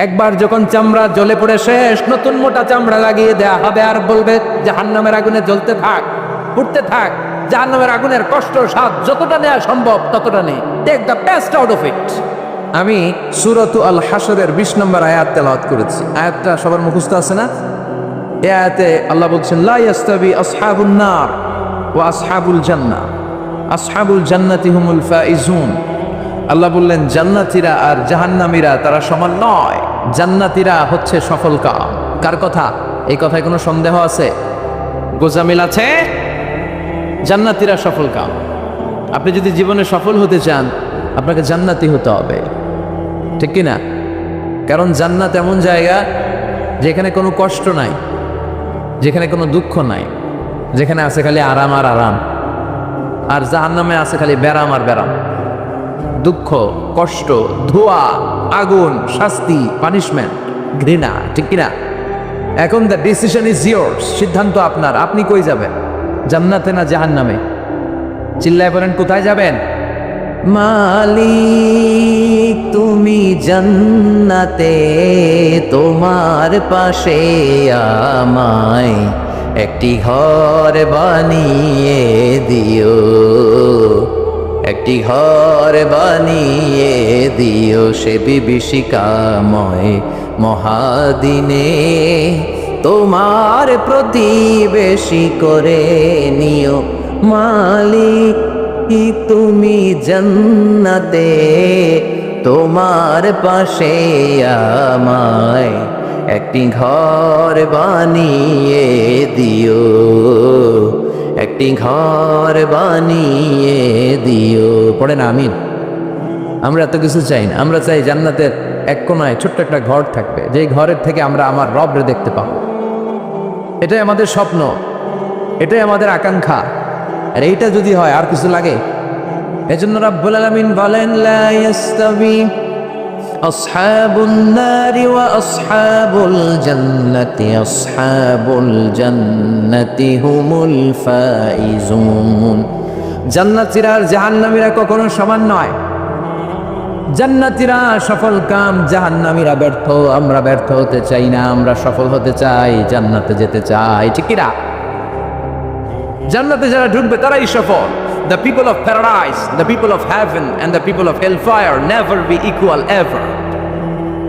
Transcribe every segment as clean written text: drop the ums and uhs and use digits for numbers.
একবার যখন চামড়া জ্বলে পড়ে শেষ, নতুন মোটা চামড়া লাগিয়ে দেয়া হবে আর বলবে জাহান্নামের আগুনে জ্বলতে থাক, পুড়তে থাক। জাহান্নামের আগুনের কষ্ট স্বাদ যতটা নেওয়া সম্ভব ততটা নেই। Take the best out of it. আমি সূরাতু আল হাশরের 20 নম্বর আয়াত তেলাওয়াত করেছি। আয়াতটা সবার মুখস্থ আছে না? এই আয়াতে আল্লাহ বলছেন লা ইয়াস্তাবি আসহাবুন নার ওয়া আসহাবুল জান্নাহ, আসহাবুল জান্নাতি হুমুল ফাইজুন। আল্লাহ বললেন জান্নাতীরা আর জাহান্নামীরা তারা সমান নয়। জান্নাতীরা হচ্ছে সফল কাম। কার কথা? এই কথায় কোনো সন্দেহ আছে? গোজামিল আছে? জান্নাতীরা সফল কাম। আপনি যদি জীবনে সফল হতে চান আপনাকে জান্নাতি হতে হবে, ঠিক কি না? কারণ জান্নাত এমন জায়গা যেখানে কোনো কষ্ট নাই, যেখানে কোনো দুঃখ নাই, যেখানে আছে খালি আরাম আর আরাম। আর জাহান্নামে আছে খালি ব্যারাম আর ব্যারাম, দুঃখ, কষ্ট, ধোঁয়া, আগুন, শাস্তি, পানিশমেন্ট, ঘৃণা, ঠিক কিনা? এখন দ্য ডিসিশন ইজ ইয়োর্স। সিদ্ধান্ত আপনার। আপনি কই যাবেন, জান্নাতে না জাহান্নামে? চিল্লায় বলেন কোথায় যাবেন? মালিক তুমি জান্নাতে, তোমার পাশে আমায় একটি ঘর বানিয়ে দিও, একটি ঘর বানিয়ে দিও সে বিভীষিকাময় মহাদিনে, তোমার প্রতিবেশী করে নিও মালিক তুমি জান্নাতে, তোমার পাশে আমায় একটি ঘর বানিয়ে দিও, একটি ঘর বানিয়ে দিও। পড়েন আমিন। আমরা এত কিছু চাই না, আমরা চাই জান্নাতের এক কোনায় ছোট্ট একটা ঘর থাকবে, যেই ঘরের থেকে আমরা আমার রবরে দেখতে পাবো। এটাই আমাদের স্বপ্ন, এটাই আমাদের আকাঙ্ক্ষা। আর এইটা যদি হয় আর কিছু লাগে? এজন্য রাব্বুল আলামিন বলেন লা ইয়াস্তাবি আসহাবুন নারি ওয়া আসহাবুল জান্নাতি, আসহাবুল জান্নাতি হুমুল ফাইজুন। জান্নাতীরা আর জাহান্নামীরা কখনো সমান নয়। জান্নাতীরা সফল কাম, জাহান্নামীরা ব্যর্থ। আমরা ব্যর্থ হতে চাই না, আমরা সফল হতে চাই, জান্নাতে যেতে চাই, ঠিক কি না? জান্নাতে যারা ঢুকবে তারাই সফল। The people of paradise, the people of heaven and the people of hellfire never be equal ever.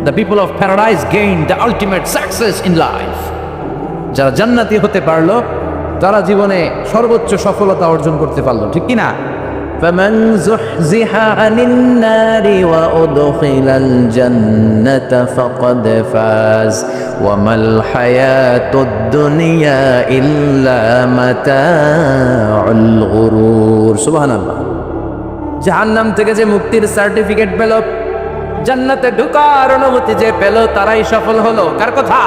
The people of paradise gain the ultimate success in life. যারা জান্নাতি হতে পারলো তারা জীবনে সর্বোচ্চ সফলতা অর্জন করতে পারলো, ঠিক কি না? فمن زحزح عن النار وأدخل الجنة فقد فاز وما الحياة الدنيا إلا متاع الغرور. সুবহান আল্লাহ। জাহান্নাম থেকে যে মুক্তির সার্টিফিকেট পেল, জান্নাতে ঢোকার অনুমতি যে পেল, তারাই সফল হলো। কার কথা?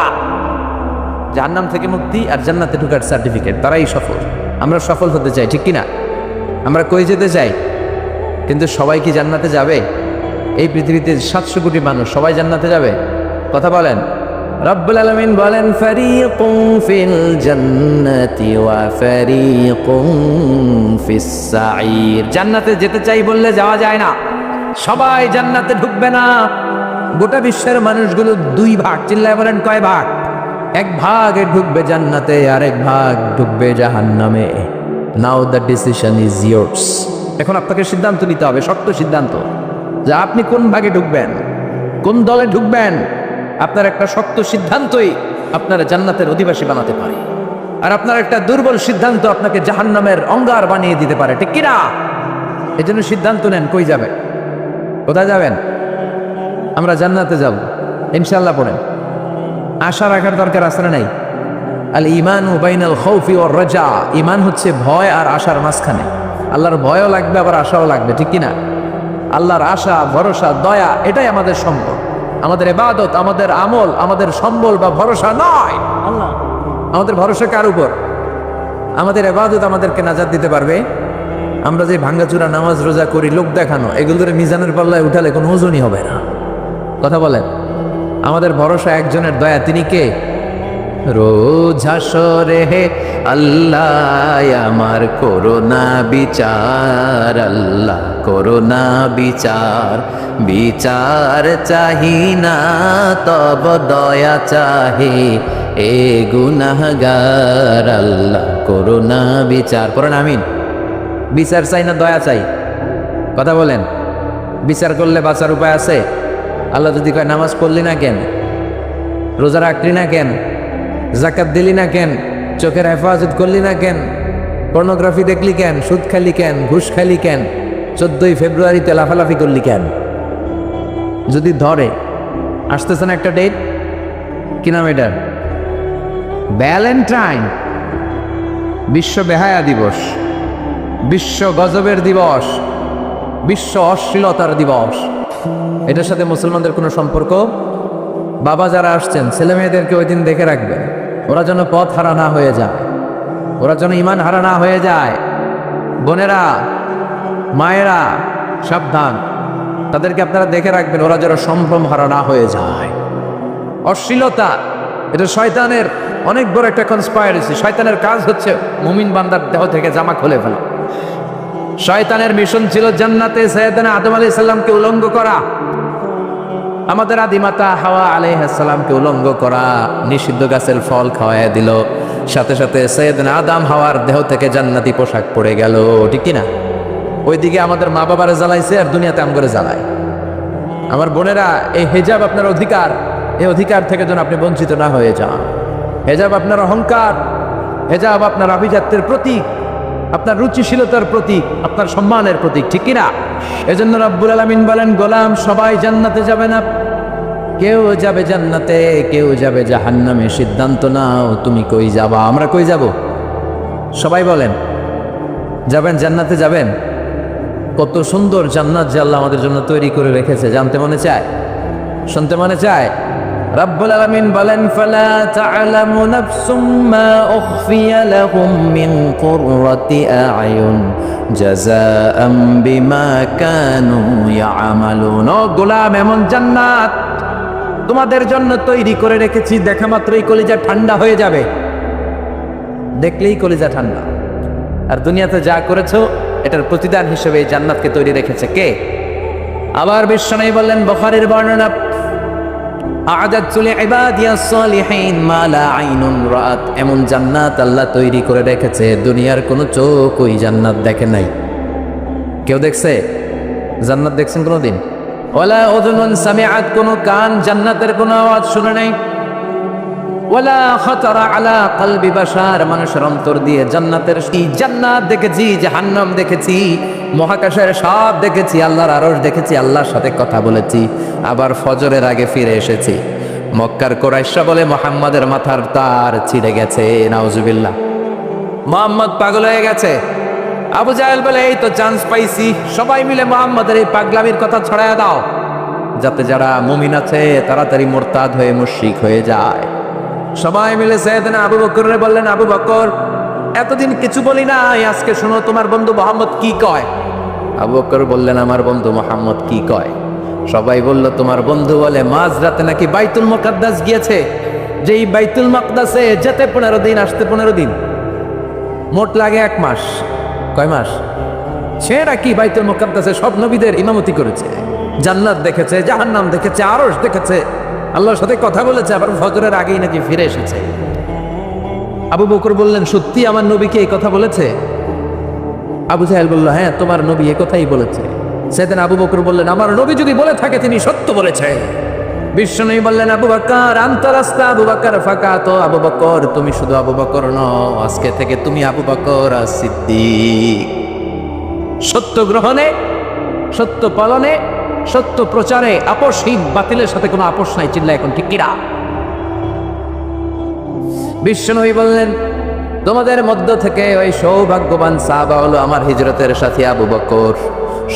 জাহান্নাম থেকে মুক্তি আর জান্নাতে ঢোকার সার্টিফিকেট, তারাই সফল। আমরা সফল হতে চাই, ঠিক কিনা? আমরা কই যেতে চাই, কিন্তু সবাই কি জান্নাতে যাবে? এই পৃথিবীতে 700 কোটি মানুষ, সবাই জান্নাতে যাবে? কথা বলেন। রব্বুল আলামিন বলেন ফারিকুম ফিল জান্নাতি ওয়া ফারিকুম ফিস সাঈর। জান্নাতে যেতে চাই বললে যাওয়া যায় না, সবাই জান্নাতে ঢুকবে না। গোটা বিশ্বের মানুষগুলো 2 ভাগ। চিল্লায় বলেন কয় ভাগ? 1 ভাগে ঢুকবে জান্নাতে আর 1 ভাগ ঢুকবে জাহান্নামে। নাও দ্য ডিসিশন ইজ ইয়োর্স। এখন আপনাকে সিদ্ধান্ত নিতে হবে, শক্ত সিদ্ধান্ত, যে আপনি কোন ভাগে ঢুকবেন, কোন দলে ঢুকবেন। আপনার একটা শক্ত সিদ্ধান্তই আপনার জান্নাতের অধিবাসী বানাতে পারে, আর আপনার একটা দুর্বল সিদ্ধান্ত আপনাকে জাহান্নামের অঙ্গার বানিয়ে দিতে পারে, ঠিক কিনা? এই জন্য সিদ্ধান্ত নেন, কই যাবেন, কোথায় যাবেন? আমরা জান্নাতে যাব ইনশাআল্লাহ। পড়েন। আশা রাখার দরকার আছে না নাই? আল ঈমানু বাইনাল খাউফি ওয়ার রাজা। ঈমান হচ্ছে ভয় আর আশার মাঝখানে। আল্লাহর ভয়ও লাগবে আবার আশাও লাগবে, ঠিক কিনা? আল্লাহর আশা, ভরসা, দয়া, এটাই আমাদের সম্বল। আমাদের ইবাদত, আমাদের আমল, আমাদের সম্বল বা ভরসা নয় আল্লাহ। আমাদের ভরসা কার উপর? আমাদের ইবাদত আমাদেরকে নাজাত দিতে পারবে? আমরা যে ভাঙ্গাচুরা নামাজ রোজা করি, লোক দেখানো, এগুলোর মিজানের পাল্লায় উঠালে কোনো ওজনই হবে না। কথা বলেন। আমাদের ভরসা একজনের দয়া, তিনি কে? রোজ হাসরে হে আল্লাহ আমার করোনা বিচার, আল্লাহ করোনা বিচার, বিচার চাহি না তব দয়া চাহে এ গুনাহগার, আল্লাহ করোনা বিচার। পড়েন আমিন। বিচার চাই না দয়া চাই? কথা বলেন। বিচার করলে বাঁচার উপায় আছে? আল্লাহ যদি কয় নামাজ পড়লি না কেন, রোজা রাখলি না কেন, জাকাত দিলি না কেন, চোখের হেফাজত করলি না কেন, পর্নোগ্রাফি দেখলি কেন, সুদ খালি কেন, ঘুষ খালি কেন, 14ই ফেব্রুয়ারিতে লাফালাফি করলি কেন, যদি ধরে, আসতেছে না একটা ডেট, কি নাম এটার? ভ্যালেন্টাইন, বিশ্ব বেহায়া দিবস, বিশ্ব গজবের দিবস, বিশ্ব অশ্লীলতার দিবস। এটার সাথে মুসলমানদের কোনো সম্পর্ক? বাবা যারা আসছেন ছেলে মেয়েদেরকে ওই দিন দেখে রাখবেন, ওরা যেন পথ হারা না হয়ে যায়, ওরা যেন ঈমান হারা না হয়ে যায়। বোনেরা, মায়েরা সাবধান, তাদেরকে আপনারা দেখে রাখবেন, ওরা যেন সম্ভ্রম হারা না হয়ে যায়। অশ্লীলতা এটা শয়তানের অনেক বড় একটা কনস্পাইরেসি। শয়তানের কাজ হচ্ছে মুমিন বান্দার দেহ থেকে জামা খুলে ফেলা। শয়তানের মিশন ছিল জান্নাতে সাইয়েদনা আদম আলাইহিস সালামকে উলঙ্গ করা, আমাদের আদিমাতা হাওয়া আলাইহিস সালামকে উলঙ্গ করা, নিষিদ্ধ গাছের ফল খাওয়ায় দিল, সাথে সাথে সাইয়েদনা আদম হাওয়ার দেহ থেকে জান্নাতি পোশাক পরে গেল, ঠিক কি না? ওইদিকে আমাদের মা বাবারে জ্বালাইছে আর দুনিয়াতে আম করে জ্বালায়। আমার বোনেরা, এই হেজাব আপনার অধিকার, এই অধিকার থেকে যেন আপনি বঞ্চিত না হয়ে যান। হেজাব আপনার অহংকার, হেজাব আপনার আভিজাত্যের প্রতীক, আপনার রুচিশীলতার প্রতীক, আপনার সম্মানের প্রতীক, ঠিক কিনা? এজন্য রব্বুল আলামিন বলেন, গোলাম সবাই জান্নাতে যাবে না, কেউ যাবে জান্নাতে, কেউ যাবে জাহান্নামে। সিদ্ধান্ত নাও তুমি কই যাবা। আমরা কই যাব? সবাই বলেন, যাবেন জান্নাতে যাবেন? কত সুন্দর জান্নাত যে আল্লাহ আমাদের জন্য তৈরি করে রেখেছে, জানতে মনে চায়, শুনতে মনে চায়। রব্বুল আলামিন বলেন, ফালা তা'লামু নাফসুম মা উখফিয়া লাহুম মিন কুররাতি আ'য়ুন জাযাআম বিমা কানু ইয়া'মালুন। ও গোলাম, এমন জান্নাত তোমাদের জন্য তৈরি করে রেখেছি, দেখা মাত্রই কলিজা ঠান্ডা হয়ে যাবে, দেখলেই কলিজা ঠান্ডা। আর দুনিয়াতে যা করেছো এটার প্রতিদান হিসেবে এই জান্নাতকে তৈরি রেখেছে কে? আবার বিশ্বনবী বললেন, বুখারীর বর্ণনা, আ'দাতু লিইবাদিয়াস সালিহিন মা লা আইনুন রাআত। এমন জান্নাত আল্লাহ তৈরি করে রেখেছে, দুনিয়ার কোনো চোখ ওই জান্নাত দেখে নাই। কেউ দেখছে? জান্নাত দেখছেন কোনোদিন? ওয়ালা উযুনুন সামিআত, কোনো কান জান্নাতের কোনো আওয়াজ শুনে নাই। ওয়ালা খাতারা আলা কলবি বাশার, মানুষের অন্তর দিয়ে জান্নাতের জান্নাত দেখেছি, জাহান্নাম দেখেছি, মহাকাশের সব দেখেছি, আল্লাহর আরশ দেখেছি, আল্লাহর সাথে কথা বলেছি, আবার ফজরের আগে ফিরে এসেছি। মক্কার কুরাইশরা বলে মুহাম্মাদের মাথার তার ছিঁড়ে গেছে, নাউজুবিল্লাহ, মুহাম্মদ পাগল হয়ে গেছে। আবু জাহেল বলে, এই তো চান্স পাইছি, সবাই মিলে মুহাম্মাদের এই পাগলামির কথা ছড়ায়া দাও, যাতে যারা মুমিন আছে তাড়াতাড়ি মুরতাদ হয়ে মুশরিক হয়ে যায়। সবাই মিলে সাইয়েদনা আবু বকররে বললেন, আবু বকর, এতদিন কিছু বলি না, আজকে শোনো তোমার বন্ধু মুহাম্মদ কি কয়। আবু বকর বললেন, আমার বন্ধু মুহাম্মদ কি কয়? সবাই বলল, তোমার বন্ধু বলে মাঝরাতে নাকি বাইতুল মুকাদ্দাস গিয়েছে, যেই বাইতুল মুকাদ্দাসে যেতে 15 দিন, আসতে 15 দিন, মোট লাগে 1 মাস। কয় মাস? সে নাকি বাইতুল মুকাদ্দাসে সব নবীদের ইমামতি করেছে, জান্নাত দেখেছে, জাহান্নাম দেখেছে, আরশ দেখেছে, আল্লাহর সাথে কথা বলেছে, আবার ফজরের আগেই নাকি ফিরে এসেছে। আবু বকর বললেন, সত্যি আমার নবী কি এই কথা বলেছে? আবু জাহেল বলল, হ্যাঁ তোমার নবী এই কথাই বলেছে। সেদিন আবু বকর বললেন, আমার নবী যদি বলে থাকে তিনি সত্য বলেছে। বিশ্বনবী বললেন, আবু বকর আনতা রাস্তা আবু বকর ফাকাত। আবু বকর তুমি শুধু আবু বকর নও, আজকে থেকে তুমি আবু বকর as-সিদ্দিক। সত্য গ্রহণে, সত্য পালনে, সত্য প্রচারে আপোষহীন, বাতিলের সাথে কোনো আপোষ নাই। চিল্লা এখন ঠিক কিনা? বিশ্বনবী বললেন, তোমাদের মধ্য থেকে ওই সৌভাগ্যবান সাহাবা হলো আমার হিজরতের সাথী আবু বকর।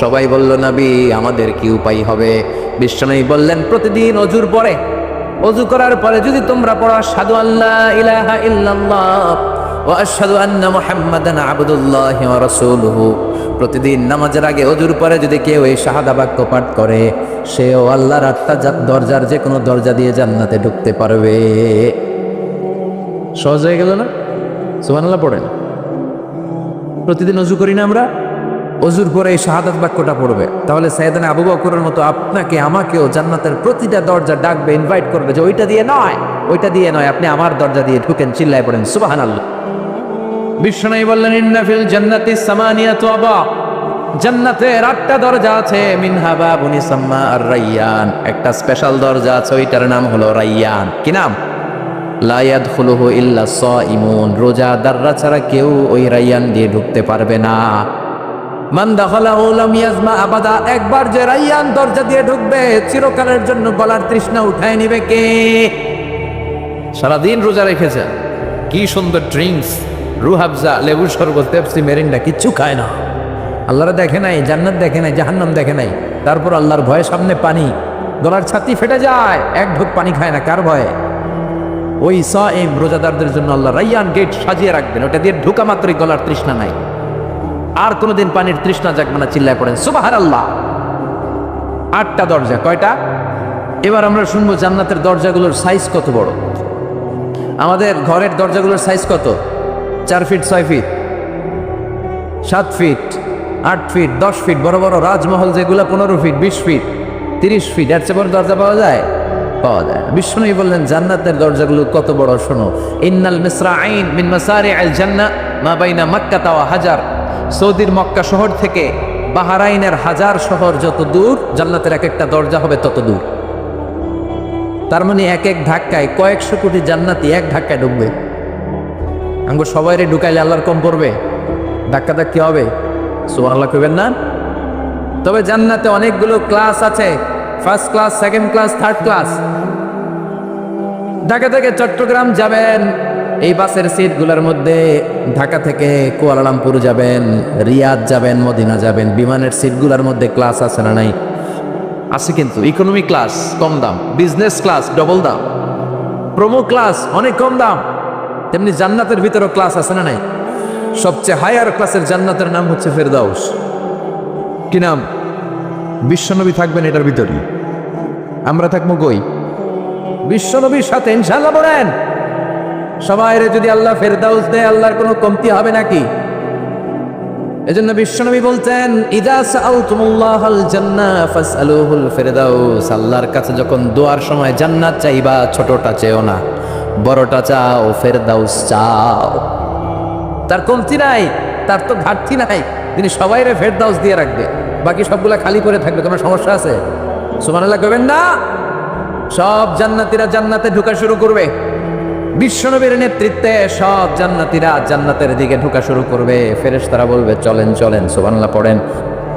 সবাই বলল, নবী আমাদের কি উপায় হবে? বিশ্বনবী বললেন, প্রতিদিন অজুর পরে, অজু করার পরে যদি তোমরা পড়ো আশহাদু আল্লা ইলাহা ইল্লাল্লাহ ওয়া আশহাদু আন্না মুহাম্মাদান আবদুল্লাহি ওয়া রাসূলুহু, প্রতিদিন নামাজের আগে অজুর পরে যদি কেউ এই শাহাদা বাক্য পাঠ করে, সেও আল্লাহর দরজার যে কোনো দরজা দিয়ে জান্নাতে ঢুকতে পারবে। সহজ হয়ে গেল না? সুবহানাল্লাহ পড়েন। প্রতিদিন অজু করি না আমরা? অজুর পরে এই শাহাদাত বাক্যটা পড়বে, তাহলে সাইয়েদনা আবু বকরের মতো আপনাকে আমাকেও জান্নাতের প্রতিটা দরজা ডাকবে, ইনভাইট করবে যে ওইটা দিয়ে নয়, ওইটা দিয়ে নয়, আপনি আমার দরজা দিয়ে ঢুকেন। চিল্লায় পড়েন সুবহানাল্লাহ। বিশ্বনবী বললেন ইন্না ফিল জান্নাতি সামানিয়াতু আবওয়াব, জান্নাতের 8টা দরজা আছে। মিনহা বাবুন ইসাম্মা আর-রায়্যান, একটা স্পেশাল দরজা আছে, ওইটার নাম হলো রায়্যান। কি নাম? লা ইয়াদখুলুহু ইল্লা সাইমুন, রোজাদাররা ছাড়া কেউ ওই রায়্যান দিয়ে ঢুকতে পারবে না। মান দাখালাহু লাম ইয়াজমা আবাদা, একবার যে রায়্যান দরজা দিয়ে ঢুকবে চিরকালের জন্য গলার তৃষ্ণা উঠায় নিবে কে? সারাদিন রোজা রেখেছে, কি সুন্দর ড্রিঙ্কস, রুহাবজা, লেবুর শরবত, পেপসি, মেরিন্ডা, কিচ্ছু খায় না। আল্লাহরা দেখে নাই, জান্নাত দেখে নাই, জাহান্নাম দেখে নাই, তারপর আল্লাহর ভয়ে সামনে পানি, গলার ছাতি ফেটে যায়, এক ঢোক পানি খায় না। কার ভয়ে? ওই সাইম রোজাদারদের জন্য আল্লাহ রায়্যান গেট সাজিয়ে রাখবেন, ওটা দিয়ে ঢোকা মাত্রই গলার তৃষ্ণা নাই, আর কোনোদিন পানির তৃষ্ণা জাগবে না। চিল্লায় পড়েন সুবহানাল্লাহ। 8টা দরজা, কয়টা? এবার আমরা শুনবো জান্নাতের দরজাগুলোর সাইজ কত বড়। আমাদের ঘরের দরজাগুলোর সাইজ কত? 4 feet, 6 feet, 7 feet, 8 feet, 10 feet, বড় বড় রাজমহল যেগুলো 15 ফিট, 20 ফিট, 30 ফিট, এর চেয়ে বড় দরজা পাওয়া যায়? পাওয়া যায়। বিষ্ণু বললেন জান্নাতের দরজাগুলো কত বড় শোনো। ইন্নাল মিসরাঈন মিন মাসারিআল জান্নাহ মা বাইনা মাক্কা ওয়া হাজার, সৌদির মক্কা শহর থেকে বাহরাইনের হাজার শহর যত দূর, জান্নাতের এক একটা দরজা হবে তত দূর। তার মানে এক এক ধাক্কায় কয়েকশো কোটি জান্নাতি এক ধাক্কায় ঢুকবে। আঙ্গো সবাইরে ঢুকাইলে আল্লাহর কম পড়বে? ধাক্কা ধাক্কি হবে? সুবহানাল্লাহ কইবেন না? তবে জান্নাতে অনেকগুলো ক্লাস আছে, first class, second class, third class. Dhaka থেকে চট্টগ্রাম যাবেন, এই বাসের সিটগুলোর মধ্যে ঢাকা থেকে কুয়ালালামপুর যাবেন, রিয়াদ যাবেন, মদিনা যাবেন, বিমানের সিটগুলোর মধ্যে ক্লাস আছে না নাই? আছে কিন্তু। ইকোনমি ক্লাস কম দাম, বিজনেস ক্লাস ডবল দাম, প্রোমো ক্লাস অনেক কম দাম। তেমনি জান্নাতের ভিতরেও ক্লাস আছে না নাই? সবচেয়ে হায়ার ক্লাসের জান্নাতের নাম হচ্ছে ফেরদাউস। কি নাম? বিশ্বনবী থাকবেন এটার ভিতরে, আমরা থাকবো কই? বিশ্বনবীর সাথে ইনশাআল্লাহ। বলেন সবাইরে যদি আল্লাহ ফেরদাউস দেয়, আল্লাহর কোনো কমতি হবে নাকি? এজন্য বিশ্বনবী বলতেন ইযা সাআলতুমুল্লাহাল জান্নাহ ফাসআলুহুল ফেরদাউস, আল্লাহর কাছে যখন দোয়ার সময় জান্নাত চাইবা, ছোটটা চেও না, বড়টা চাও, ফেরদাউস চাও। তার কমতি নাই, তার তো ঘাটতি নাই, তিনি সবাইরে ফেরদাউস দিয়ে রাখবে, বাকি সবগুলা খালি করে থাকবে। কোনো সমস্যা আছে? সুবহানাল্লাহ কইবেন না? সব জান্নাতীরা জান্নাতে ঢোকা শুরু করবে। বিশ্বনবীর নেতৃত্বে সব জান্নাতীরা জান্নাতের দিকে ঢোকা শুরু করবে। ফেরেশতারা বলবে চলেন চলেন। সুবহানাল্লাহ পড়েন।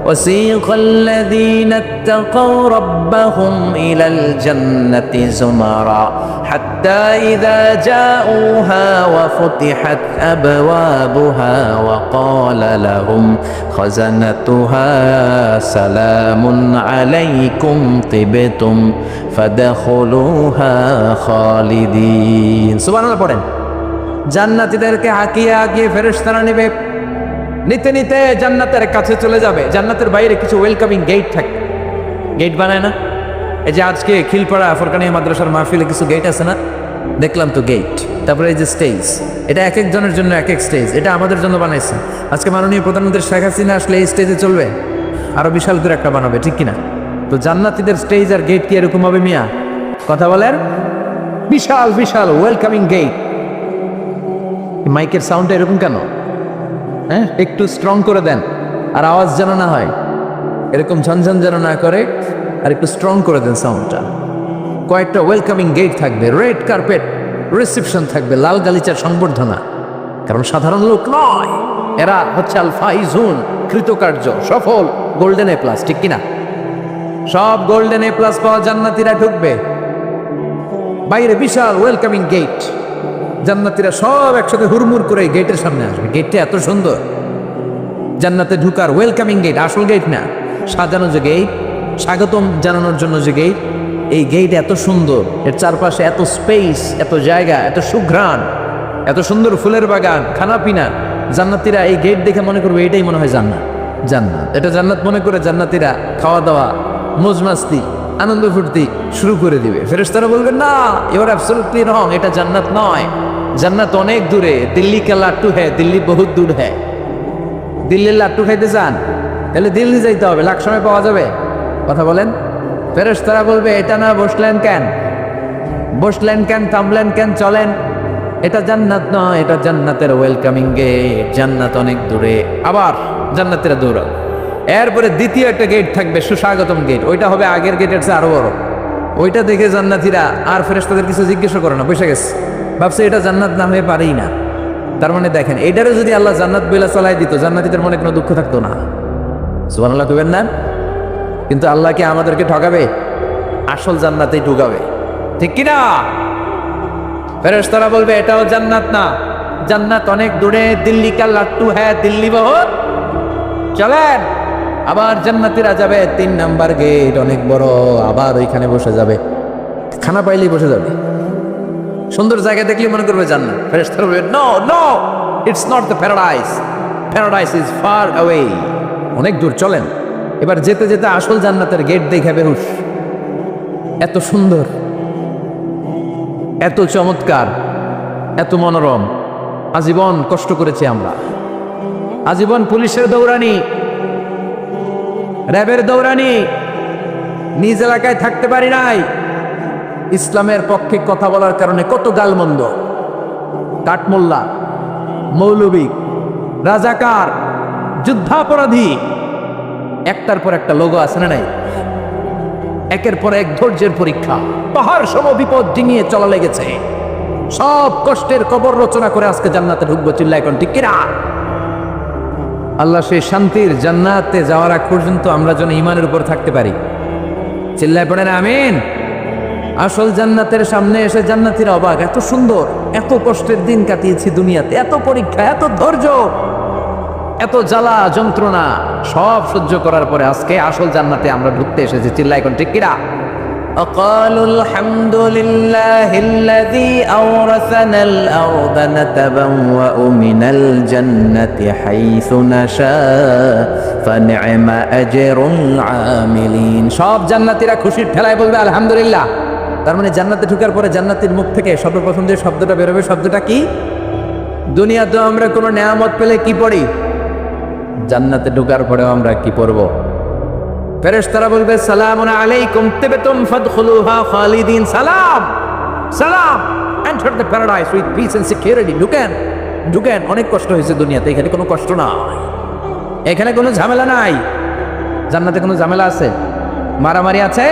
وسيق الذين اتقوا ربهم إلى الجنة زمرا حتى إذا جاءوها وفتحت أبوابها وقال لهم خزنتها سلام عليكم طبتم فادخلوها خالدين। সুবহানাল্লাহ পড়েন। জান্নাতীদেরকে হাকিয়ে হাকিয়ে ফেরেশতারা নেবে, নিতে নিতে জান্নাতের কাছে চলে যাবে। জান্নাতের বাইরে কিছু ওয়েলকামিং গেট থাকে, গেট বানায় না? এই যে আজকে খিলপাড়া ফরকানিয়া মাদ্রাসার মাহফিলে কিছু গেট আছে না? দেখলাম তো গেট। তারপরে এই যে স্টেজ, এটা এক একজনের জন্য এক এক স্টেজ, এটা আমাদের জন্য বানাইছে। আজকে মাননীয় প্রধানমন্ত্রী শেখ হাসিনা আসলে এই স্টেজে চলবে, আরো বিশাল করে একটা বানাবে, ঠিক কিনা? তো জান্নাতীদের স্টেজ আর গেট কি এরকম হবে মিয়া? কথা বলেন। বিশাল বিশাল ওয়েলকামিং গেট। মাইকের সাউন্ডটা এরকম কেন? হ্যাঁ, একটু স্ট্রং করে দেন, আর আওয়াজ যেন না হয় এরকম ঝনঝন যেন না করে, আর একটু স্ট্রং করে দেন সাউন্ডটা। কয়েকটা ওয়েলকামিং গেট থাকবে, রেড কার্পেট রিসেপশন থাকবে, লাল গালিচার সংবর্ধনা। কারণ সাধারণ লোক নয়, এরা হচ্ছে আল ফাইজুন, কৃতকার্য, সফল, গোল্ডেন এ প্লাস, ঠিক কিনা? সব গোল্ডেন এ প্লাস পাওয়া জান্নাতীরা ঢুকবে। বাইরে বিশাল ওয়েলকামিং গেট, জান্নাতীরা সব একসাথে হুড়মুড় করে গেটের সামনে আসবে। গেটটা এত সুন্দর, জান্নাতে ঢুকার ওয়েলকামিং গেট, আসল গেট না, সাজানো যে গেট, স্বাগতম জানানোর জন্য যে গেট, এই গেট এত সুন্দর, এর চারপাশে এত স্পেস, এত জায়গা, এত সুঘ্রাণ, এত সুন্দর ফুলের বাগান, খানা পিনা। জান্নাতীরা এই গেট দেখে মনে করবে এটাই মনে হয় জান্নাত। জান্নাত এটা জান্নাত মনে করে জান্নাতীরা খাওয়া দাওয়া, মौज মাস্তি, আনন্দ ফুর্তি শুরু করে দিবে। ফেরেশতারা বলবেন না, ইউ আর অ্যাবসলিউটলি রং, এটা জান্নাত নয়। জান্নাত অনেক দূরে। দিল্লি কা লাট্টু হ্যাঁ, দিল্লি বহুত দূর হ্যাঁ। দিল্লির লাট্টু খাইতে চান তাহলে দিল্লি যাইতে হবে, লাখ সময় পাওয়া যাবে? কথা বলেন। ফেরেশতারা বলবে এটা না বসলেন কেন, বসলেন কেন, থামলেন কেন, চলেন। এটা জান্নাত নয়, এটা জান্নাতের ওয়েলকামিং গেট। জান্নাত অনেক দূরে। আবার জান্নাতেরা দৌড়াও। এরপরে দ্বিতীয় একটা গেট থাকবে, সুস্বাগতম গেট। ওইটা হবে আগের গেটের চেয়ে আরো বড়। ওইটা দেখে জান্নাতীরা আর ফেরেশতাদের কিছু জিজ্ঞাসা করে না, বসে গেছে। ভাবছে এটা জান্নাত না হয়ে পারেই না। তার মানে দেখেন, এটারও যদি আল্লাহ জান্নাত বলে চালাই দিত, জান্নাতীদের মনে কোনো দুঃখ থাকতো না। সুবহানাল্লাহ কইবেন না? কিন্তু আল্লাহ কি আমাদেরকে ঠকাবে? আসল জান্নাতেই ঢুকাবে, ঠিক কিনা? ফেরেশতারা বলবে এটাও জান্নাত না, জান্নাত অনেক দূরে। দিল্লি কা লাট্টু হ্যাঁ, দিল্লি বহুত, চলেন। আবার জান্নাতীরা যাবে 3 নাম্বার গেট, অনেক বড়। আবার ওইখানে বসে যাবে, খানা পাইলেই বসে যাবে। সুন্দর জায়গা দেখলে মনে করবে জান্নাত। ফেরেশতারা বলবে no no, it's not the paradise, paradise is far away, অনেক দূর, চলেন। এবার যেতে যেতে আসল জান্নাতের গেট দেখে বেহুশ। এত সুন্দর, এত চমৎকার, এত মনোরম। আজীবন কষ্ট করেছি আমরা, আজীবন পুলিশের দৌড়ানি, র্যাবের দৌড়ানি, নিজ এলাকায় থাকতে পারি নাই। ইসলামের পক্ষে কথা বলার কারণে কত গালমন্দ, কাঠমোল্লা, মৌলবী, রাজাকার, যুদ্ধাপরাধী, একটার পর একটা লোগো আছে না নাই? একের পর এক ধৈর্যের পরীক্ষা, পাহাড় সম বিপদ ডিঙিয়ে চলা লেগেছে। সব কষ্টের কবর রচনা করে আজকে জান্নাতে ঢুকবো, চিল্লা এখন ঠিক কিনা? আল্লাহ সেই শান্তির জান্নাতে যাওয়ার আগ পর্যন্ত আমরা যেন ইমানের উপর থাকতে পারি। চিল্লায় পড়েন আমিন। আসল জান্নাতের সামনে এসে জান্নাতীরা অবাক, এত সুন্দর, এত কষ্টের দিন কাটিয়েছি দুনিয়াতে, এত পরীক্ষা, এত ধৈর্য, এত জ্বালা যন্ত্রণা সব সহ্য করার পরে আজকে আসল জান্নাতে আমরা ঢুকতে এসেছি। চিল্লা এখন ঠিক কিনা? وقالوا الحمد لله الذي أورثنا الأرض نتبوأ من الجنة حيث نشاء فنعم أجر العاملين। সব জান্নাতীরা খুশির ঠেলায় বলবে আলহামদুলিল্লাহ। তার মানে জান্নাতে ঢোকার পরে জান্নাতের মুখ থেকে সর্বপ্রথম যে শব্দটা বেরোবে, শব্দটা কি? দুনিয়াতে আমরা কোনো নেয়ামত পেলে কি পড়ি, জান্নাতে ঢোকার পরেও আমরা কি পড়বো? ফেরেশতারা বলবে সালামুন আলাইকুম তিবতুম ফাদখুলুহা খালিদিন। সালাম সালাম, enter the paradise with peace and security. ঢুকেন ঢুকেন, অনেক কষ্ট হয়েছে দুনিয়াতে, এখানে কোনো কষ্ট নাই, এখানে কোনো ঝামেলা নাই। জান্নাতে কোনো ঝামেলা আছে? মারামারি আছে,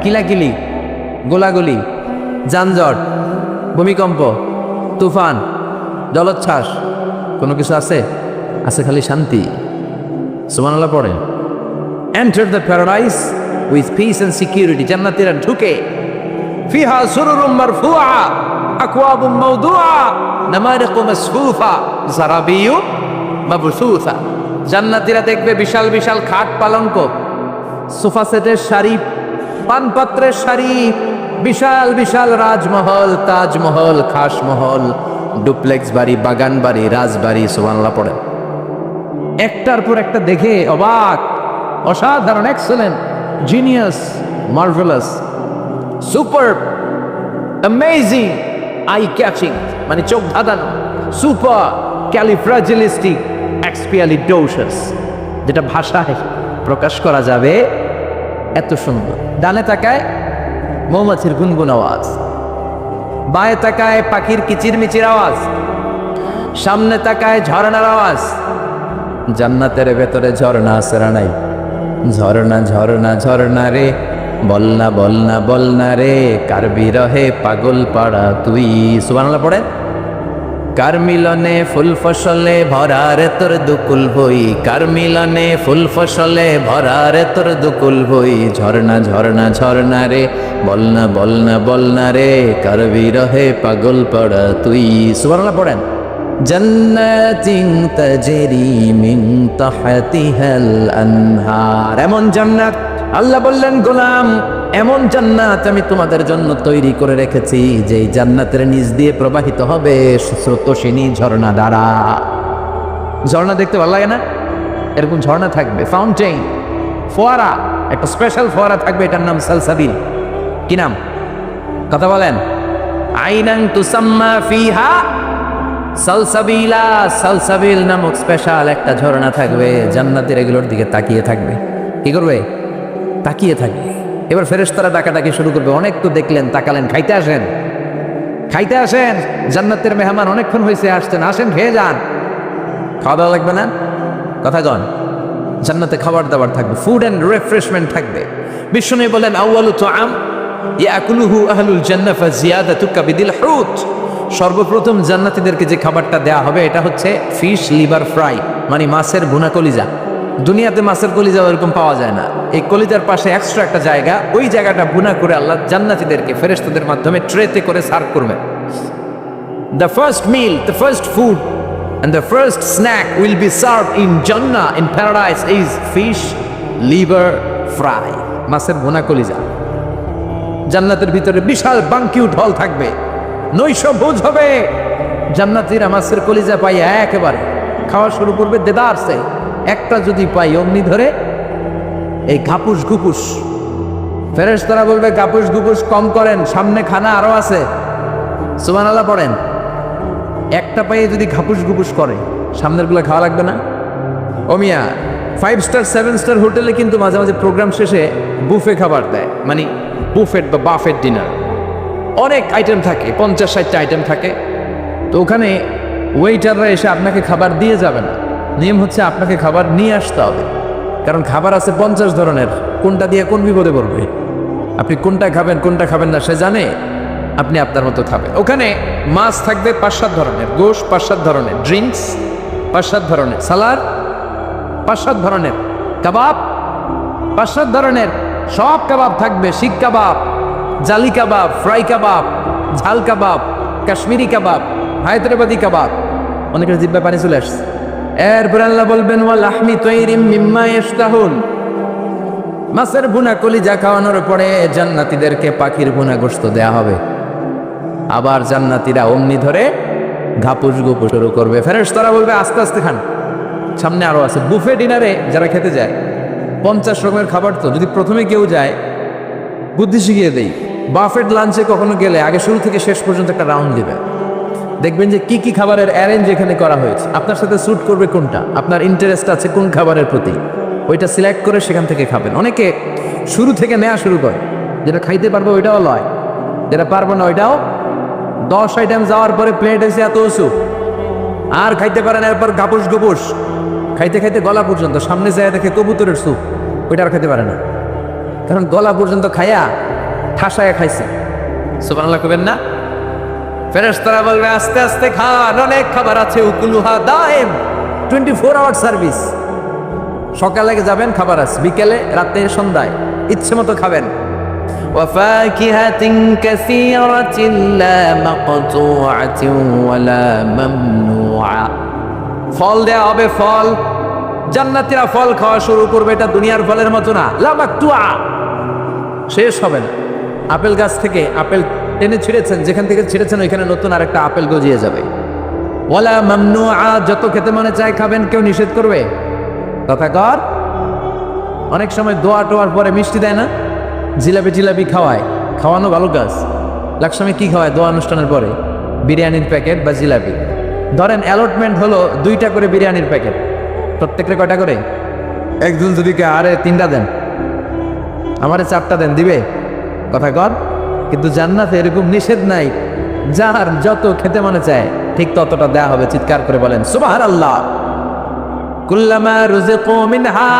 কিলাকিলি, গোলাগুলি, যানজট, ভূমিকম্প, তুফান, জলোচ্ছ্বাস, কোনো কিছু আছে? আছে খালি শান্তি। সুবহানাল্লাহ পড়ে। Enter the paradise with peace and security. জান্নাতীরা ঢুকে ফিহা সুরুরুম মারফুআ আকওয়াবুম মাওদুআ নামারিকু মাসফুফা যারাবিয়ু মাবসুসা। জান্নাতীরা দেখবে বিশাল বিশাল খাট পালঙ্ক, সোফা সেটের সারি, পানপাত্রের সারি, বিশাল বিশাল রাজমহল, তাজমহল, খাসমহল, ডুপ্লেক্স বাড়ি, বাগান বাড়ি, রাজবাড়ি। সুবহানাল্লাহ পড়ে। একটার পর একটা দেখে অবাক, অসাধারণ, excellent, genius, marvellous, super, amazing, eye catching, মানে চোখ ধাঁধানো, সুপার ক্যালিফ্রাজিলিস্টিক, এক্সপিয়ালিডোসাস, যেটা ভাষায় প্রকাশ করা যাবে এত সুন্দর। ডানে তাকায় মৌমাছির গুনগুন আওয়াজ, বাঁয়ে তাকায় পাখির কিচিরমিচির আওয়াজ, সামনে তাকায় ঝর্ণার আওয়াজ। জান্নাতের ভেতরে ঝর্ণা আছে না নাই? ঝর্ণা ঝর্ণা ঝর্ণা রে, বলনা বলনা বলনা রে, কার বিরহে পাগল পাড়া তুই। সুবহানাল্লাহ পড়ে। কার মিলনে ফুল ফসলে ভরা রে তোর দুকুল ভই, কার মিলনে ফুল ফসলে ভরা রে তোর দুকুল ভই। ঝর্ণা ঝর্ণা ঝর্ণা রে, বলনা বলনা বলনা রে, কার বিরহে পাগল পাড়া তুই। সুবহানাল্লাহ পড়েন। জান্নাতিন তাজরি মিন তাহতিহাল আনহার। এমন জান্নাত, আল্লাহ বললেন গোলাম, এমন জান্নাত আমি তোমাদের জন্য তৈরি করে রেখেছি, যে জান্নাতের নিচ দিয়ে প্রবাহিত হবে স্রোতস্বিনী ঝর্ণা দ্বারা। ঝর্ণা দেখতে ভালো লাগে না? এরকম ঝর্ণা থাকবে, ফাউন্টেন, ফোয়ারা, একটা স্পেশাল ফোয়ারা থাকবে, এটার নাম সালসাবিল। কি নাম? কথা বলেন। আইনান তুসাম্মা ফিহা সালসাবিলা, সালসাবিল নামক স্পেশাল একটা ঝর্ণা থাকবে। জান্নাতের এগুলোর দিকে তাকিয়ে থাকবে। কি করবে? তাকিয়ে থাকবে। এবার ফেরেশতারা ডাকাডাকি শুরু করবে, অনেক তো দেখলেন, তাকালেন, খাইতে আসেন, খাইতে আসেন, জান্নাতের মেহমান অনেকক্ষণ হয়েছে আসছেন, আসেন খেয়ে যান। খাওয়া দাওয়া লাগবে না? কথা কন। জান্নাতে খাবার দাবার থাকবে, ফুড অ্যান্ড রিফ্রেশমেন্ট থাকবে। বিষ্ণু বলেন আউয়ালু তুআম ইয়াকুলুহু আহলুল জান্নাহ ফাজিয়াদাতু কাবিদিল হুত। সর্বপ্রথম জান্নাতীদেরকে যে খাবারটা দেয়া হবে এটা হচ্ছে ফিশ লিভার ফ্রাই, মানে মাছের ভুনা কলিজা। দুনিয়াতে মাছের কলিজা ওরকম পাওয়া যায় না। এই কলিজার পাশে এক্সট্রা একটা জায়গা, ওই জায়গাটা ভুনা করে আল্লাহ জান্নাতীদেরকে ফেরেশতাদের মাধ্যমে ট্রেতে করে সার্ভ করবেন। The first meal, the first food and the first snack will be served in Jannah, in paradise, is fish liver fry, মাছের ভুনা কলিজা। জান্নাতের ভিতরে বিশাল বানকিউট হল থাকবে, নৈশ ভোজ হবে। জান্নাতীরা মাছের কলিজা পাই একেবারে খাওয়া শুরু করবে দেদারসে। একটা যদি পাই অমনি ধরে এই ঘাপুস ঘুপুস। ফেরেশতারা বলবে ঘাপুস ঘুপুস কম করেন, সামনে খানা আরো আছে। সুবহানাল্লাহ পড়েন। একটা পায়ে যদি ঘাপুস ঘুপুস করে সামনের গুলো খাওয়া লাগবে না? ও মিয়া, 5 স্টার 7 স্টার হোটেলে কিন্তু মাঝে মাঝে প্রোগ্রাম শেষে বুফে খাবার দেয়, মানে বুফেট বা বাফেট ডিনার। অনেক আইটেম থাকে, 50-60টা আইটেম থাকে। তো ওখানে ওয়েটাররা এসে আপনাকে খাবার দিয়ে যাবে না, নিয়ম হচ্ছে আপনাকে খাবার নিয়ে আসতে হবে। কারণ খাবার আছে 50 ধরনের, কোনটা দিয়ে কোন বিপদে পড়বে। আপনি কোনটা খাবেন কোনটা খাবেন না সে জানে, আপনি আপনার মতো খাবেন। ওখানে মাছ থাকবে 5-7 ধরনের, গোশত 5-7 ধরনের, ড্রিঙ্কস 5-7 ধরনের, সালাদ 5-7 ধরনের, কাবাব 5-7 ধরনের। সব কাবাব থাকবে, শিক কাবাব, জালি কাবাব, ফ্রাই কাবাব, ঝাল কাবাব, কাশ্মীরি কাবাব, হায়দ্রাবাদি কাবাব। অনেকের জিহ্বায় পানি চলে আসছে। এরপর আল্লাহ বলবেন ওয়া লাহমি তায়রিম মিম্মা ইশতাহুন। মাছের ভুনা কলিজা খাওয়ানোর পরে জান্নাতীদেরকে পাখির ভুনা গোশত দেয়া হবে। আবার জান্নাতীরা অমনি ধরে ঘাপুস গুপুস শুরু করবে। ফেরেশতারা বলবে আস্তে আস্তে খান, সামনে আরো আছে। বুফে ডিনারে যারা খেতে যায় 50 রকমের খাবার, তো যদি প্রথমে কেউ যায় বুদ্ধি শিখিয়ে দেই। বাফেট লাঞ্চে কখনো গেলে আগে শুরু থেকে শেষ পর্যন্ত একটা রাউন্ড দিবে, দেখবেন যে কি কি খাবারের অ্যারেঞ্জ এখানে করা হয়েছে, আপনার সাথে স্যুট করবে কোনটা, আপনার ইন্টারেস্ট আছে কোন খাবারের প্রতি, ওইটা সিলেক্ট করে সেখান থেকে খাবেন। অনেকে শুরু থেকে নেওয়া শুরু করে, যেটা খাইতে পারবো ওইটাও লয়, যেটা পারবো না ওইটাও। 10 আইটেম যাওয়ার পরে প্লেট এসে এত উঁচু, আর খাইতে পারেন। এরপর গাপুস গুপুস খাইতে খাইতে গলা পর্যন্ত, সামনে যায় দেখে কবুতরের স্যুপ, ওইটা আর খাইতে পারে না, কারণ গলা পর্যন্ত খাইয়া ঠাসায়া খাইছে। সুবহানাল্লাহ কবেন না? ফেরেশতারা বলবে আস্তে আস্তে খান, অনেক খাবার আছে। উকুলুহা দাইম, 24 আওয়ার সার্ভিস। সকালে যাবেন খাবার আছে, বিকেলে, রাতে, সন্ধ্যায় ইচ্ছে মতো খাবেন। ওয়াফাকিহাতিন কাসীরাতিন লা মাকতুআতিন ওয়ালা মামনুআ। ফল দেয়া হবে, ফল। জান্নাতীরা ফল খাওয়া শুরু করবে। এটা দুনিয়ার ফলের মতো না, লা মাকতুআ, শেষ হবে না। আপেল গাছ থেকে আপেল টেনে ছিঁড়েছেন, যেখান থেকে ছিঁড়েছেন ওইখানে নতুন আরেকটা আপেল গজিয়ে যাবে। ওয়ালা মামনুআ, যত খেতে মনে চায় খাবেন, কেউ নিষেধ করবে? কথা কর। অনেক সময় দোয়া টোয়ার পরে মিষ্টি দেয় না, জিলাপি টিলাপি খাওয়ায়, খাওয়ানো ভালো কাজ। লাকসামে কি খাওয়ায় দোয়া অনুষ্ঠানের পরে? বিরিয়ানির প্যাকেট বা জিলাপি। ধরেন অ্যালটমেন্ট হলো 2টা করে বিরিয়ানির প্যাকেট, প্রত্যেকটা কয়টা করে? একজন যদি কে আরে 3টা দেন, আমারে 4টা দেন, দিবে? কথা কর। কিন্তু জান্নাতে এরকম নিষেধ নাই, যার যত খেতে মনে চায় ঠিক ততটা দেয়া হবে। চিৎকার করে বলেন সুবহানাল্লাহ। কুল্লামা রুজিকু মিনহা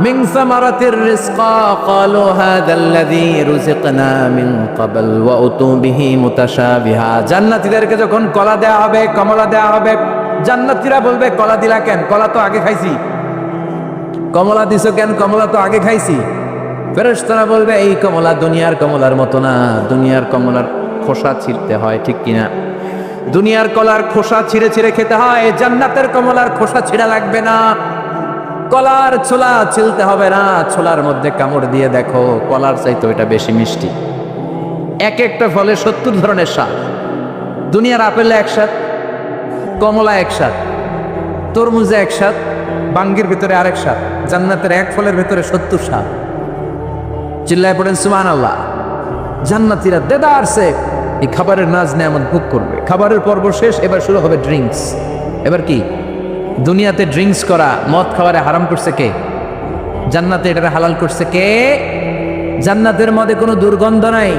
মিন সামারাতির রিজকা ক্বালু হাযাল্লাযী রুজিকনা মিন ক্বাবল ওয়া উতু বিহি মুতাশাবিহা। জান্নাতীদেরকে যখন কলা দেয়া হবে, কমলা দেয়া হবে, জান্নাতীরা বলবে কলা দিলা কেন? কলা তো আগে খাইছি। কমলা দিছো কেন? কমলা তো আগে খাইছি। ফেরেশতারা বলবে এই কমলা দুনিয়ার কমলার মতো না, দুনিয়ার কমলার খোসা ছিঁড়তে হয়, ঠিক কিনা? দুনিয়ার কলার খোসা ছিঁড়ে ছিঁড়ে খেতে হয়, জান্নাতের কমলার খোসা ছিঁড়া লাগবে না, কলার ছোলা ছিলতে হবে না। ছোলার মধ্যে কামড় দিয়ে দেখো, কলার চাইতে ওইটা বেশি মিষ্টি। এক একটা ফলে 70 ধরনের স্বাদ। দুনিয়ার আপেলে এক স্বাদ, কমলা এক স্বাদ, তরমুজে এক স্বাদ, বাঙ্গির ভিতরে আরেক স্বাদ। জান্নাতের এক ফলের ভিতরে 70 স্বাদ। চিল্লায় পড়েন সুবহানাল্লাহ। জান্নাতীরা দেদারসে এই খাবারের নাজ নেয়ামত ভোগ করবে। খাবারের পর্ব শেষ, এবার শুরু হবে ড্রিঙ্কস। এবার কি? দুনিয়াতে ড্রিঙ্কস করা, মদ খাবারে হারাম করছে কে? জান্নাতে এটা হালাল করছে কে? জান্নাতের মধ্যে কোনো দুর্গন্ধ নাই।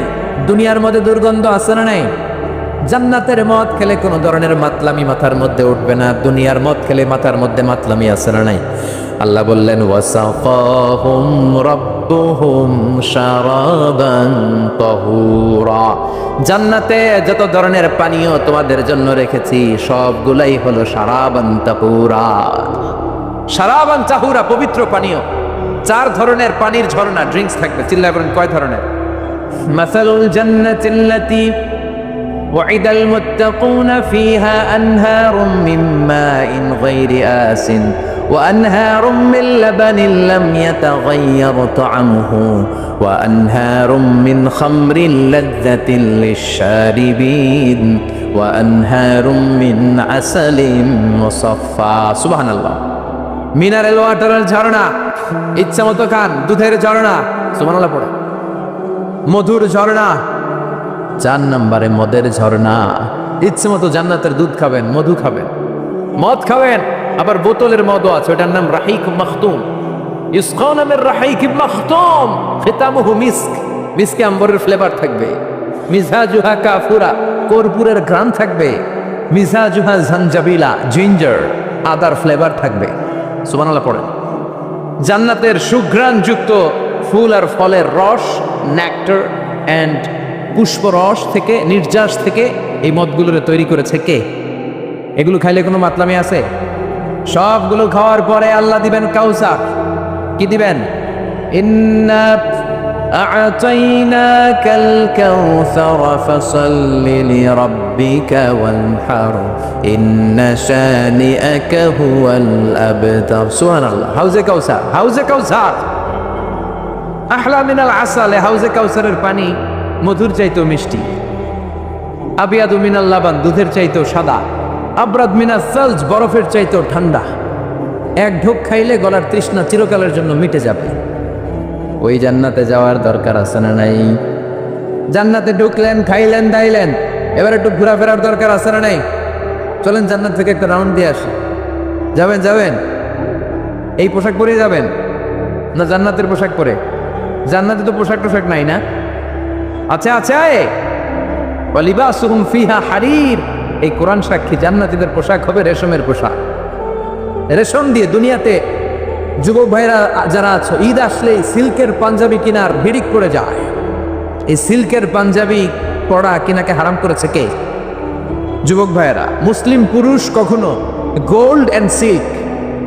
দুনিয়ার মধ্যে দুর্গন্ধ আছে না নাই? জান্নাতের মদ খেলে কোনো ধরনের মাতলামি মাথার মধ্যে উঠবে না। দুনিয়ার মদ খেলে মাথার মধ্যে মাতলামি আছে না নাই? আল্লাহ বললেন ওয়াসাফাহুম রাব্বুহুম শারাবান তাহুরা। জান্নাতে যত ধরনের পানীয় তোমাদের জন্য রেখেছি সবগুলাই হলো শারাবান তাহুরা। শারাবান তাহুরা, পবিত্র পানীয়। 4 ধরনের পানির ঝর্ণা, ড্রিঙ্কস থাকবে। চিল্লায় বলেন কয় ধরনের? মাসালুল জান্নাতিল্লাতী وعد المتقون فيها أنهار من ماء غير آسن وأنهار من لبن لم يتغير طعمه وأنهار من خمر لذة للشاربين وأنهار من عسل مصفى سبحان الله মিনারেল ওয়াটারের ঝর্ণা, ইচ্ছা মতো খান। দুধের ঝর্ণা, সুবহানাল্লাহ পড়ে। মধুর ঝর্ণা। 4 নম্বরে মদের ঝর্ণা। ইচ্ছে মতো জান্নাতের দুধ খাবেন, মধু খাবেন, মদ খাবেন। আবার বোতলের মদও আছে, ওটার নাম রাহিক মাখতুম। ইসকাউনা মির রাহিক মাখতুম খিতামুহু মিস্ক। মিস্কে আম্বরের ফ্লেভার থাকবে। মিজাজুহা কাফুরা, কর্পূরের ঘ্রাণ থাকবে। মিজাজুহা জানজাবিলা, জিঞ্জার, আদার ফ্লেভার থাকবে। সুবহানাল্লাহ পড়েন। জান্নাতের সুঘ্রাণযুক্ত ফুল আর ফলের রস, নেক্টার অ্যান্ড পুষ্পরস থেকে, নির্যাস থেকে এই মদগুলোরে তৈরি করেছে কে? এগুলো খাইলে কোনো মাতলামি আছে? সবগুলো খাওয়ার পরে আল্লাহ দিবেন কাউসার। কি দিবেন? ইন্না আ'তাইনাকাল কাউসার ফাসাল্লি লিরাব্বিকা ওয়ানহার ইন্না শানিআকা হুয়াল আবতার। সুবহানাল্লাহ। হাউজে কাউসার, হাউজে কাউসার আহলা মিনাল আসাল। হাউজে কাউসারের পানি মধুর চাইতেও মিষ্টি। আবিয়াদু মিনাল লাবান, দুধের চাইতেও সাদা। আবরাদ মিনাস সালজ, বরফের চাইতেও ঠান্ডা। এক ঢোক খাইলে গলার তৃষ্ণা চিরকালের জন্য মিটে যাবে। ওই জান্নাতে যাওয়ার দরকার আছে না নাই? জান্নাতে ঢুকলেন, খাইলেন, দাইলেন, এবার একটু ঘোরাফেরার দরকার আছে না নাই? চলেন জান্নাত থেকে একটা রাউন্ড দিয়ে আসি। যাবেন? যাবেন? এই পোশাক পরেই যাবেন না জান্নাতের পোশাক পরে? জান্নাতে তো পোশাক টোশাক নাই না? আচ্ছা আচ্ছা, ওয়ালিবাসুহুম ফিহা হারির। এই কোরআন সাক্ষী, জান্নাতীদের পোশাক হবে রেশমের পোশাক। রেশম দিয়ে। দুনিয়াতে যুবক ভাইরা যারা আছো, ঈদ আসলেই সিল্কের পাঞ্জাবি কিনার ভিড়িক পড়ে যায়। এই সিল্কের পাঞ্জাবি পরা কিনাকে হারাম করেছে কে? যুবক ভাইরা। মুসলিম পুরুষ কখনো গোল্ড অ্যান্ড সিল্ক,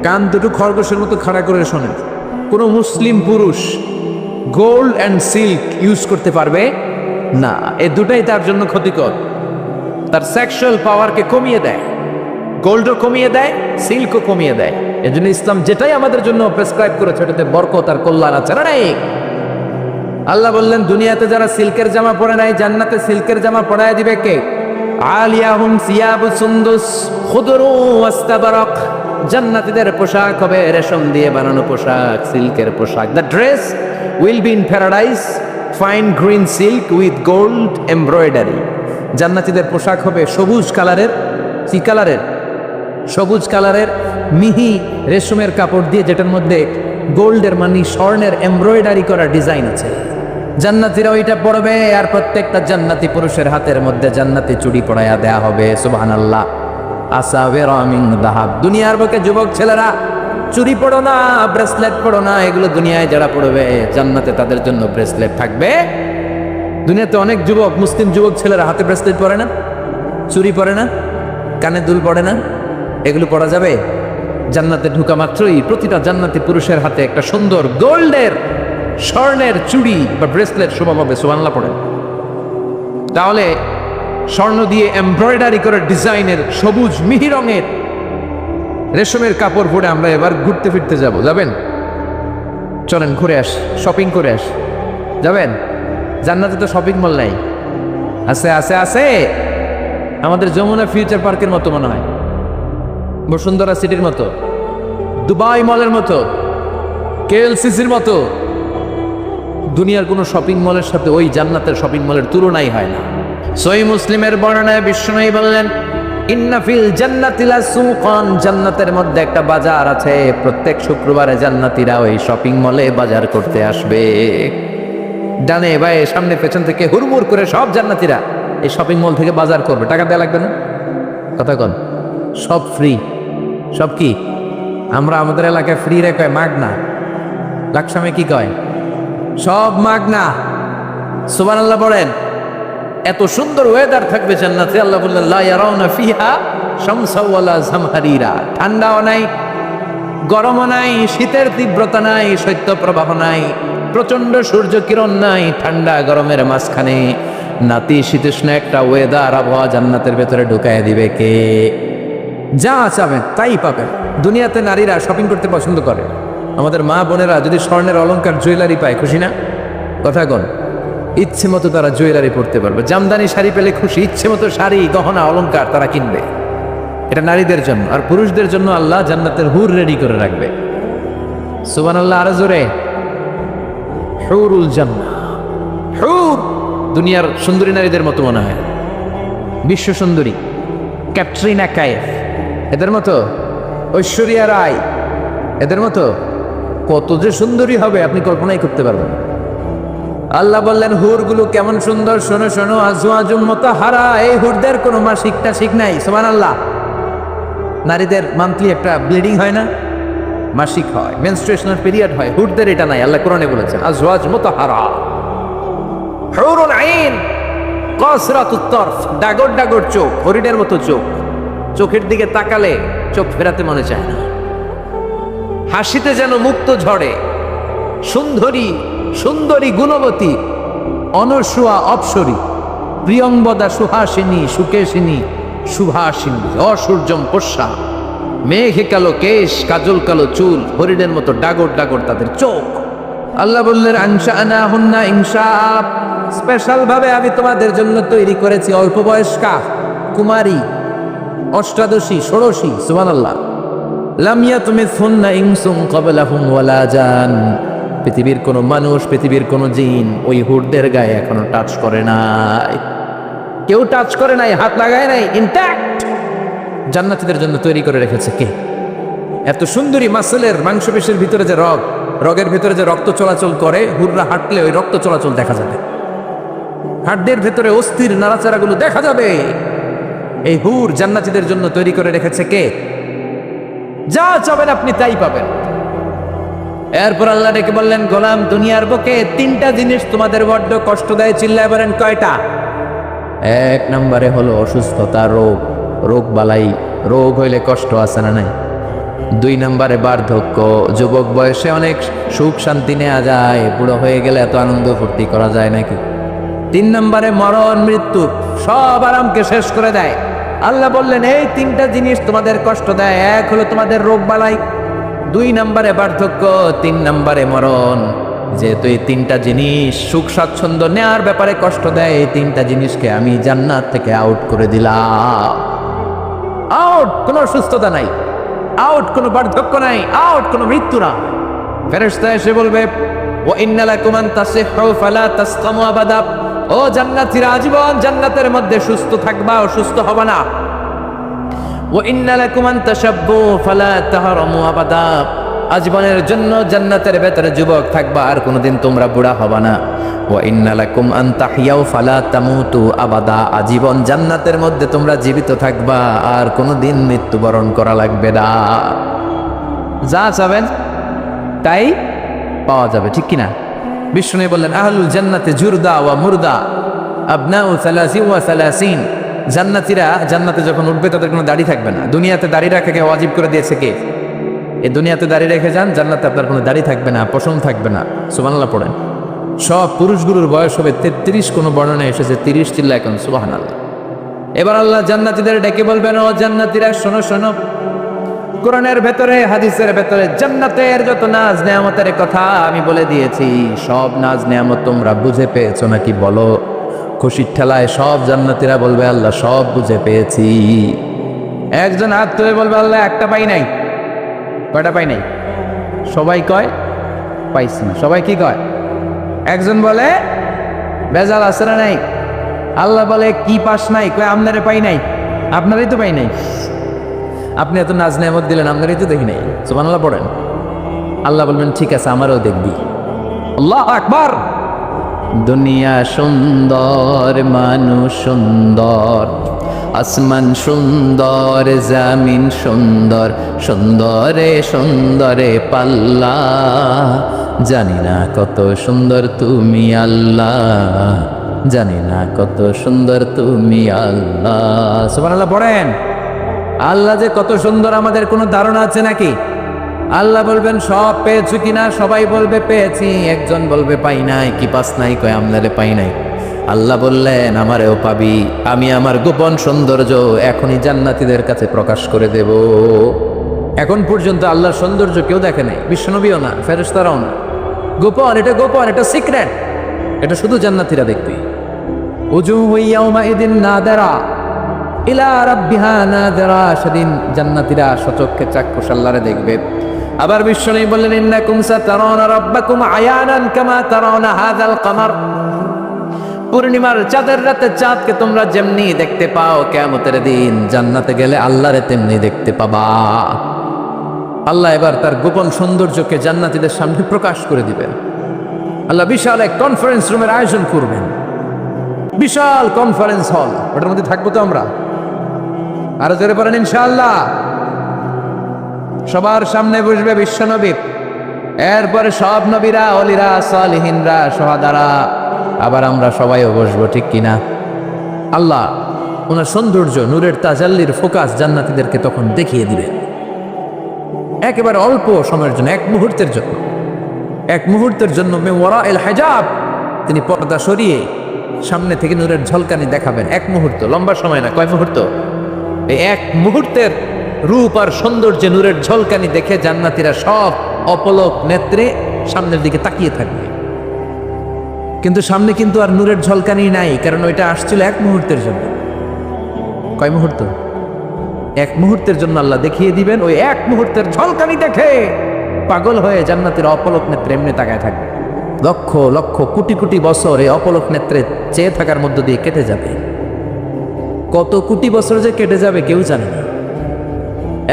কান দুটো খরগোশের মতো খাড়া করে শোনেন, কোনো মুসলিম পুরুষ গোল্ড অ্যান্ড সিল্ক ইউজ করতে পারবে না। এই দুটাই তার জন্য ক্ষতিকর। তার সেক্সুয়াল পাওয়ারকে কমিয়ে দেয়। গোল্ডও কমিয়ে দেয়, সিল্কও কমিয়ে দেয়। এজন্য ইসলাম যেটাই আমাদের জন্য প্রেসক্রাইব করেছে ওটাতে বরকত আর কল্যাণ আছে না নাই? আল্লাহ বললেন দুনিয়াতে যারা সিল্কের জামা পরে নাই, জান্নাতে সিল্কের জামা পরায় দিবে কে? আলিয়াহুম সিয়াবু সুন্দুস খুদরু ওয়াস্তাবরাক। জান্নাতীদের পোশাক হবে রেশম দিয়ে বানানো পোশাক, সিল্কের পোশাক। The dress will be in paradise, fine green silk with gold embroidery. জান্নাতীদের পোশাক হবে সবুজ কালারের। কি কালারের? সবুজ কালারের মিহি রেশমের কাপড় দিয়ে, যেটার মধ্যে গোল্ডের মানে স্বর্ণের এমব্রয়ডারি করা ডিজাইন আছে। জান্নাতীরা ওইটা পরবে, আর প্রত্যেকটা জান্নাতি পুরুষের হাতের মধ্যে জান্নাতি চুড়ি পরাইয়া দেয়া হবে। সুবহানাল্লাহ। আসাওয়ারা মিন যাহাব। দুনিয়ার বুকে যুবক ছেলেরা চুরি পড়ো না, ব্রেসলেট পড়ো না, এগুলো দুনিয়ায় যারা পড়বে জান্নাতে তাদের জন্য ব্রেসলেট থাকবে। দুনিয়াতে অনেক যুবক, মুসলিম যুবক ছেলেরা হাতে ব্রেসলেট পরে না, চুরি পরে না, কানে দুল পড়ে না, এগুলো পড়া যাবে? জান্নাতে ঢুকা মাত্রই প্রতিটা জান্নাতি পুরুষের হাতে একটা সুন্দর গোল্ডের, স্বর্ণের চুড়ি বা ব্রেসলেট শোভা পাবে। সুবহানাল্লাহ পড়েন। তাহলে স্বর্ণ দিয়ে এমব্রয়ডারি করে ডিজাইনের সবুজ মিহি রঙের রেশমের কাপড় পরে আমরা এবার ঘুরতে ফিরতে যাব। যাবেন? চলেন ঘুরে আসি, শপিং করে আসি। যাবেন? জান্নাতে তো শপিং মল নাই। আছে আছে আছে, আমাদের যমুনা ফিউচার পার্কের মতো মনে হয়, বসুন্ধরা সিটির মতো, দুবাই মলের মতো, কেএলসিসির মতো। দুনিয়ার কোনো শপিং মলের সাথে ওই জান্নাতের শপিং মলের তুলনাই হয় না। সহিহ মুসলিমের বর্ণনায় বিশ্বনবী বললেন, ইন্না ফিল জান্নাতি লাসুকান, জান্নাতের মধ্যে একটা বাজার আছে, প্রত্যেক শুক্রবারে জান্নাতীরা ওই শপিং মলে বাজার করতে আসবে। ডানে বায়ে সামনে পেছন থেকে হুড়মুড় করে সব জান্নাতীরা এই শপিং মল থেকে বাজার করবে, টাকা দেওয়া লাগবে না। কথা কন, সব ফ্রি। সব কি? আমরা আমাদের এলাকায় ফ্রি রে কয় মাগনা, লাকসামে কি কয়? সব মাগনা। সুবহানাল্লাহ বলেন। এত সুন্দর ওয়েদার থাকবে জান্নাতে। আল্লাহ বললেন, লা ইয়ারাউনা ফিহা শামসা ওয়ালা জামহারিরা, ঠান্ডাও নাই, গরমও নাই, শীতের তীব্রতা নাই, শৈত্য প্রবাহ নাই, প্রচন্ড সূর্য কিরণ নাই, ঠান্ডা গরমের মাঝখানে নাতিশীতোষ্ণ একটা ওয়েদার, আবহাওয়া জান্নাতের ভেতরে ঢুকায় দিবে কে? যা চাবেন তাই পাবেন। দুনিয়াতে নারীরা শপিং করতে পছন্দ করে, আমাদের মা বোনেরা যদি স্বর্ণের অলংকার জুয়েলারি পায় খুশি না? কথা কন, ইচ্ছে মতো তারা জুয়েলারি পরতে পারবে। জামদানি শাড়ি পেলে খুশি, ইচ্ছে মতো শাড়ি গহনা অলংকার তারা কিনবে। এটা নারীদের জন্য। আর পুরুষদের জন্য আল্লাহ জান্নাতের হুর রেডি করে রাখবে। সুবহানাল্লাহ, আরো জোরে। হুরুল জান্নাহ। হুর দুনিয়ার সুন্দরী নারীদের মতো মনে হয়, বিশ্ব সুন্দরী, ক্যাটরিনা কাইফ এদের মতো, ঐশ্বরিয়া রায় এদের মতো, কত যে সুন্দরী হবে আপনি কল্পনাই করতে পারবেন। আল্লাহ বললেন, হুরগুলো কেমন সুন্দর, শোনো শোনো, আজওয়াজুম মুতাহহারা, এই হুরদের কোনো মাসিক টাসিক নাই। সুবহানাল্লাহ। নারীদের মান্থলি একটা ব্লিডিং হয় না, মাসিক হয়, মেনস্ট্রুয়েশনাল পিরিয়ড হয়, হুরদের এটা নাই। আল্লাহ কোরআনে বলেছেন, আজওয়াজ মুতাহহারা, হুরুন আইন কাসরাতুত তরফ, ডাগর ডাগর চোখ, হরিণের মতো চোখ, চোখের দিকে তাকালে চোখ ফেরাতে মনে চায় না, হাসিতে যেন মুক্ত ঝরে, সুন্দরী সুন্দরী, গুণবতী, অনসুয়া, অপসরী, প্রিয়ংবদা, সুহাসিনী, সুকেশিনী, সুভাসিনী, অসূর্যম পোষ্যা, মেঘে কালো কেশ, কাজল কালো চুল, হরিণের মতো ডাগর ডাগর তাদের চোখ। আল্লাহ বললেন, আনশাআনাহুন্না ইনশাআ, স্পেশাল ভাবে আমি তোমাদের জন্য তৈরি করেছি অল্প বয়স্কা, কুমারী, অষ্টাদশী, ষোড়শী। সুবহানাল্লাহ। লাম ইয়াতমিসহুন্না ইনসুন ক্বাবলাহুম ওয়ালা জান, পৃথিবীর কোন মানুষ, পৃথিবীর কোন জিন ওই হুরদের গায়ে এখনো টাচ করে নাই, কেউ টাচ করে নাই, হাত লাগায় নাই, ইনট্যাক্ট জান্নাতীদের জন্য তৈরি করে রেখেছে কে? এত সুন্দরী মাসলের, মাংসপেশির ভিতরে যে রগ, রগের ভিতরে যে রক্ত চলাচল করে, হুররা হাঁটলে ওই রক্ত চলাচল দেখা যাবে, হাড়ের ভেতরে অস্থির নাড়াচাড়াগুলো দেখা যাবে। এই হুর জান্নাতীদের জন্য তৈরি করে রেখেছে কে? যা চাবেন আপনি তাই পাবেন। এরপর আল্লাহ ডেকে বললেন, গোলাম, দুনিয়ার বুকে তিনটা জিনিস তোমাদের বড্ড কষ্ট দেয়, চিল্লায় বলেন কয়টা? এক নম্বরে হলো অসুস্থতা, রোগ, রোগ বালাই, রোগ হইলে কষ্ট আছে না নাই? দুই নম্বরে বার্ধক্য, যুবক বয়সে অনেক সুখ শান্তি নেওয়া যায়, বুড়ো হয়ে গেলে এত আনন্দ ফুর্তি করা যায় নাকি? তিন নম্বরে মরণ, মৃত্যু, সব আরামকে শেষ করে দেয়। আল্লাহ বললেন, এই তিনটা জিনিস তোমাদের কষ্ট দেয়, এক হলো তোমাদের রোগ বালাই, দুই নম্বরে বার্ধক্য, তিন নম্বরে মরণ। যেহেতু এই তিনটা জিনিস সুখ স্বাচ্ছন্দ্য নেওয়ার ব্যাপারে কষ্ট দেয়, এই তিনটা জিনিসকে আমি জান্নাত থেকে আউট করে দিলাম। আউট, কোনো অসুস্থতা নাই, আউট কোনো বার্ধক্য নাই, আউট কোনো মৃত্যু না। ফেরেশতা এসে বলবে, ওয়া ইন্না লাকুম আন তাসিহু ফালা তাসকামু আবাদা, ও জান্নাতীরা আজীবন জান্নাতের মধ্যে সুস্থ থাকবা, অসুস্থ হবে না। ওয়া ইন্না লাকুম আন তাশাব্বু ফালা তাহরামু আবাদা, আজীবনের জন্য জান্নাতের ভেতরে যুবক থাকবা, আর কোনোদিন তোমরা বুড়া হবে না। ওয়া ইন্না লাকুম আন তাহইয়াউ ফালা তামুতু আবাদা, আজীবন জান্নাতের মধ্যে তোমরা জীবিত থাকবা, আর কোনোদিন মৃত্যুবরণ করা লাগবে না। যা চাবেন তাই পাওয়া যাবে, ঠিক কিনা? বিষ্ণু বললেন, আহলুল জান্নাতে জুরদা ওয়া মুরদা আবনাউ সালাসিন ওয়া সালাসিন, জান্নাতীরা জান্নাতে যখন উঠবে তাদের কোনো দাড়ি থাকবে না। দুনিয়াতে দাড়ি রাখাকে ওয়াজিব করে দিয়েছে কে? এই দুনিয়াতে দাড়ি রেখে যান, জান্নাতে আপনার কোনো দাড়ি থাকবে না, পশম থাকবে না। সুবহানাল্লাহ পড়েন। সব পুরুষগুলোর বয়স হবে 33, কোনো বর্ণনায় এসেছে 30, চিল্লা এখন সুবহানাল্লাহ। এবার আল্লাহ জান্নাতীদের ডেকে বলবেন, ও জান্নাতীরা শোনো শোনো, কোরআনের ভেতরে, হাদিসের ভেতরে জান্নাতের যত নাজ নেয়ামতের কথা আমি বলে দিয়েছি, সব নাজ নেয়ামত তোমরা বুঝে পেয়েছো নাকি বলো? খুশির ঠেলায় সব জান্নাতীরা বলবে, আল্লাহ সব বুঝে পেয়েছি। একজন হাত তুলে বলবে, আল্লাহ একটা পাই নাই। কয়টা পাই নাই? সবাই কয় পাইছি। সবাই কি কয়? একজন বলে ভেজাল আছে না নাই? আল্লাহ বলে কি পাস নাই, কয় আপনারে পাই নাই, আপনারই তো পাই নাই। আপনি এত নাজ নেয়ামত দিলেন, আপনারই তো দেখি নাই। সুবহানাল্লাহ পড়েন। আল্লাহ বলবেন ঠিক আছে, আমারও দেখবি। আল্লাহু আকবার। দুনিয়া সুন্দর, মানুষ সুন্দর, আসমান সুন্দর, জামিন সুন্দর, সুন্দরে সুন্দরে পাল্লা, জানি না কত সুন্দর তুমি আল্লাহ, জানি না কত সুন্দর তুমি আল্লাহ। সুবহানাল্লাহ পড়েন। আল্লাহ যে কত সুন্দর আমাদের কোনো ধারণা আছে নাকি? আল্লাহ বলবেন সব পেয়েছো কিনা, সবাই বলবে পেয়েছি, একজন বলবে পাই নাই। কি পাস নাই, কয় আমনারে পাই নাই। আল্লাহ বললেন আমারেও পাবি, আমি আমার গোপন সৌন্দর্য এখনই জান্নাতীদের কাছে প্রকাশ করে দেব। এখন পর্যন্ত আল্লাহর সৌন্দর্য কেউ দেখে নাই, বিশ্বনবীও না, ফেরেশতারাও না। গোপন, এটা গোপন, এটা সিক্রেট, এটা শুধু জান্নাতীরা দেখবে। উজুহু ইয়াউমাইদিন নাদিরা ইলা রাব্বিহা নাদিরা, সেদিন জান্নাতীরা সচক্ষে চাক্ষুষ আল্লাহরে দেখবে। আবার বিশ্বনবী বললেন ইন্নাকুম সাতারাউনা রাব্বাকুম আয়ানান কামা তারাউনা হাযাল কামার, পূর্ণিমার চাঁদের রাতে চাঁদকে তোমরা যেমনি দেখতে পাও, কিয়ামতের দিন জান্নাতে গেলে আল্লাহরে তেমনি দেখতে পাবা। আল্লাহ এবার তার গোপন সৌন্দর্যকে জান্নাতীদের সামনে প্রকাশ করে দিবেন। আল্লাহ বিশাল এক কনফারেন্স রুমের আয়োজন করবেন, বিশাল কনফারেন্স হল, ওটার মধ্যে থাকবো তো আমরা। আরো জোরে পড়েন ইনশাআল্লাহ। সবার সামনে বসবে বিশ্বনবী, এরপরে সব নবীরা, অলিরা, সালিহিনরা, শহাদারা, আবার আমরা সবাইও বসবো, ঠিক কিনা? আল্লাহ ওনার সৌন্দর্য, নূরের তাজাল্লির ফোকাস জান্নাতীদেরকে তখন দেখিয়ে দিবে। একেবারে অল্প সময়ের জন্য, এক মুহূর্তের জন্য, এক মুহূর্তের জন্য মে ওয়ারা এল হিজাব, তিনি পর্দা সরিয়ে সামনে থেকে নূরের ঝলকানি দেখাবেন। এক মুহূর্ত, লম্বা সময় না, কয় মুহূর্ত? এই এক মুহূর্তের রূপ আর সৌন্দর্যে নূরের ঝলকানি দেখে জান্নাতীরা সব অপলক নেত্রে সামনের দিকে তাকিয়ে থাকবে। কিন্তু সামনে কিন্তু আর নূরের ঝলকানি নাই, কারণ ওইটা আসছিল এক মুহূর্তের জন্য। কয় মুহূর্ত? এক মুহূর্তের জন্য আল্লাহ দেখিয়ে দিবেন। ওই এক মুহূর্তের ঝলকানি দেখে পাগল হয়ে জান্নাতের অপলক নেত্রে এমনি তাকায় থাকবে। লক্ষ লক্ষ কোটি কোটি বছর এই অপলক নেত্রে চেয়ে থাকার মধ্য দিয়ে কেটে যাবে। কত কোটি বছর যে কেটে যাবে কেউ জানে না।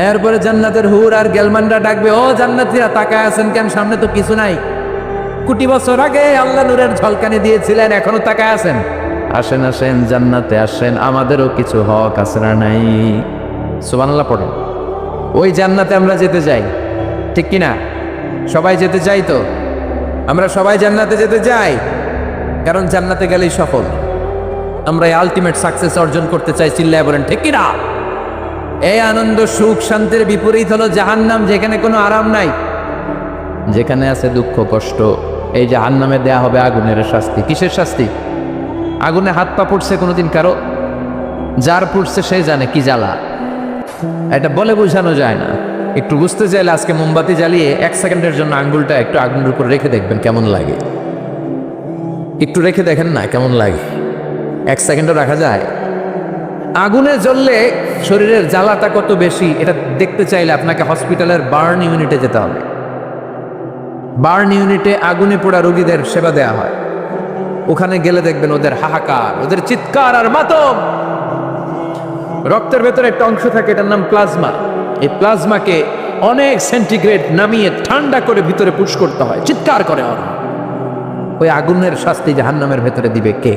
এরপরে জান্নাতের হুর আর গেলমানরা ডাকবে, ও জান্নাতীরা তাকায় আছেন কেন, সামনে তো কিছু নাই। কোটি বছর আগে আল্লাহ নূরের ঝলকানি দিয়েছিলেন, এখনো তাকায় আছেন। আসেন আসেন, জান্নাতে আসেন, আমাদেরও কিছু হক আছে না নাই? সুবহানাল্লাহ পড়েন। ওই জান্নাতে আমরা যেতে চাই, ঠিক কিনা? সবাই যেতে চাই তো? আমরা সবাই জান্নাতে যেতে চাই, কারণ জান্নাতে গেলেই সফল। আমরা এই আলটিমেট সাকসেস অর্জন করতে চাই, চিল্লায় বলেন ঠিক কিনা? এই আনন্দ, সুখ, শান্তির বিপরীত হলো জাহান্নাম, যেখানে কোনো আরাম নাই, যেখানে আছে দুঃখ, কষ্ট। এই জাহান্নামে দেয়া হবে আগুনের শাস্তি। কিসের শাস্তি? আগুনে হাত পা পড়ছে কোনোদিন কারো? যার পড়ছে সে জানে কি জ্বালা। এটা বলে বোঝানো যায় না। একটু বুঝতে চাইলে আজকে মোমবাতি জ্বালিয়ে 1 সেকেন্ডের জন্য আঙ্গুলটা একটু আগুনের উপর রেখে দেখবেন কেমন লাগে। একটু রেখে দেখেন না কেমন লাগে। 1 সেকেন্ডও রাখা যায়? আগুনে জ্বললে শরীরের জ্বালাটা কত বেশি, এটা দেখতে চাইলে আপনাকে হসপিটালের বার্ন ইউনিটে যেতে হবে। বার্ন ইউনিটে আগুনে পোড়া রোগীদের সেবা দেয়া হয়। ওখানে গেলে দেখবেন ওদের হাহাকার, ওদের চিৎকার আর মাতম। রক্তের ভেতরে একটা অংশ থাকে, এটার নাম প্লাজমা। এই প্লাজমাকে অনেক সেন্টিগ্রেড নামিয়ে ঠান্ডা করে ভিতরে পুশ করতে হয়, চিৎকার করে ওরা। ওই আগুনের শাস্তি জাহান্নামের ভেতরে দিবে কে?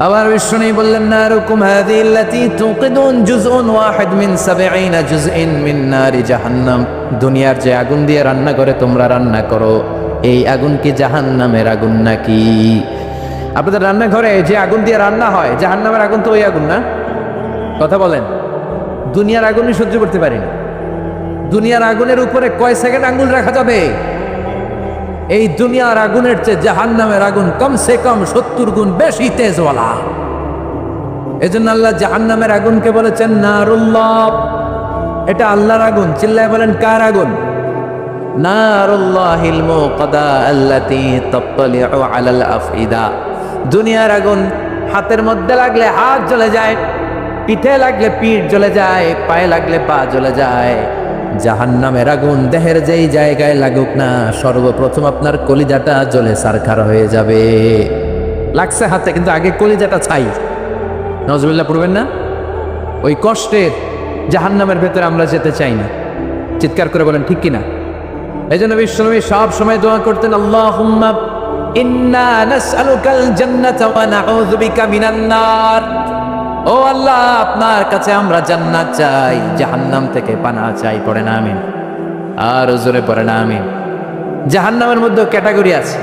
আবার বিষ্ণু বললেন, নারুকুম হাযিল্লাতী তুকিদুন জুজউন ওয়াহিদ মিন 70 জুজইন মিন নারি জাহান্নাম। দুনিয়ার যে আগুন দিয়ে রান্না করে তোমরা রান্না করো, এই আগুন কি জাহান্নামের আগুন নাকি? আপনাদের রান্নাঘরে যে আগুন দিয়ে রান্না হয়, জাহান্নামের আগুন তো ওই আগুন না? কথা বলেন। দুনিয়ার আগুনই সহ্য করতে পারি না। দুনিয়ার আগুনের উপরে কয় সেকেন্ড আঙ্গুল রাখা যাবে? এই দুনিয়ার আগুনের চেয়ে জাহান্নামের আগুন কমসে কম 70 গুণ বেশি তেজওয়ালা। এজন্য আল্লাহ জাহান্নামের আগুনকে বলেছেন নারুল্লাহ। এটা আল্লাহর আগুন। চিল্লায় বলেন কার আগুন? নারুল্লাহিল মুকাদা আল্লাতী তাত্তালিউ আলাল আফইদা। দুনিয়ার আগুন হাতের মধ্যে লাগলে হাত জ্বলে যায়, পিঠে লাগলে পিঠ জ্বলে যায়, পায়ে লাগলে পা জ্বলে যায়। জাহান্নামের আগুন দেহের যেই জায়গায় লাগুক না, সর্বপ্রথম আপনার কলিজাটা জ্বলে ছারখার হয়ে যাবে। লাগছে হাতে, কিন্তু আগে কলিজাটা ছাই। নজরুল্লাহ পড়বেন না? ওই কষ্টের জাহান্নামের ভেতরে আমরা যেতে চাই না। চিৎকার করে বলেন ঠিক কিনা? এই জন্য বিশ্বনবী সব সময় দোয়া করতেন, আল্লাহুম্মা ইন্না নাসআলুকাল জান্নাতা ওয়া নাউযু বিকা মিনান নার। ও আল্লাহ, আপনার কাছে আমরা জান্নাত চাই, জাহান্নাম থেকে পানাহ চাই। পড়েন আমিন। আর জোরে পড়েন আমিন। জাহান্নামের মধ্যে ক্যাটাগরি আছে।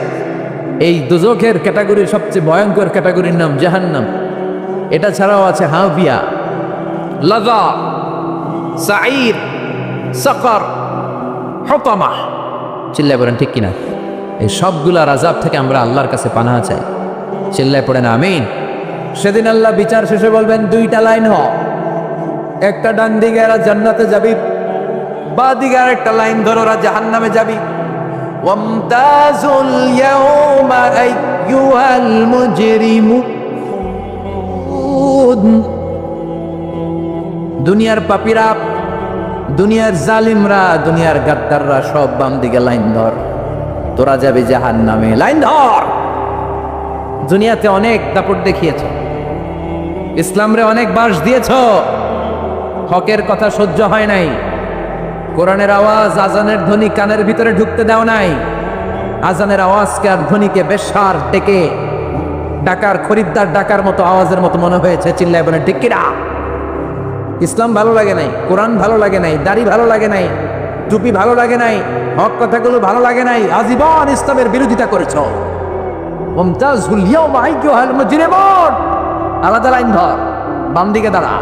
এই দুজখের ক্যাটাগরির সবচেয়ে ভয়ঙ্কর ক্যাটাগরির নাম জাহান্নাম। এটা ছাড়াও আছে হাবিয়া, লাযা, সাঈর, সাকার, হুতামা। চিল্লায় পড়েন ঠিক কিনা? এই সবগুলার আযাব থেকে আমরা আল্লাহর কাছে পানাহ চাই। চিল্লায় পড়েন আমিন। সেদিন আল্লাহ বিচার শেষে বলবেন, দুইটা লাইন হ, একটা ডান দিকে এরা জান্নাতে যাবি, বাঁ দিকে আর একটা লাইন ধরো ওরা জাহান্নামে যাবি। ওয়ামতাজুল ইয়াউমা আইয়ুহাল মুজরিমুন। দুনিয়ার পাপীরা, দুনিয়ার জালিমরা, দুনিয়ার গাদ্দাররা সব বাম দিকে লাইন ধর, তোরা যাবি জাহান্নামে। লাইন ধর। দুনিয়াতে অনেক দাপট দেখিয়েছ, ইসলামরে অনেক বাস দিয়েছ, হকের কথা সহ্য হয় নাই, কোরআনের আওয়াজ, আজানের ধ্বনি কানের ভিতরে ঢুকতে দাও নাই। আজানের আওয়াজকে আর ধ্বনিকে বেশার ডেকে ডাকার খরিদ্দার ডাকার মতো আওয়াজের মতো মনে হয়েছে। চিল্লায় বলেন ঠিক কিনা? ইসলাম ভালো লাগে নাই, কোরআন ভালো লাগে নাই, দাড়ি ভালো লাগে নাই, টুপি ভালো লাগে নাই, হক কথাগুলো ভালো লাগে নাই, আজীবন ইসলামের বিরোধিতা করেছ। মুমতাজুল ইয়াউমা আইয়ুহাল মুজরিমুন। আলাদা লাইন ধর, বাম দিকে দাঁড়া।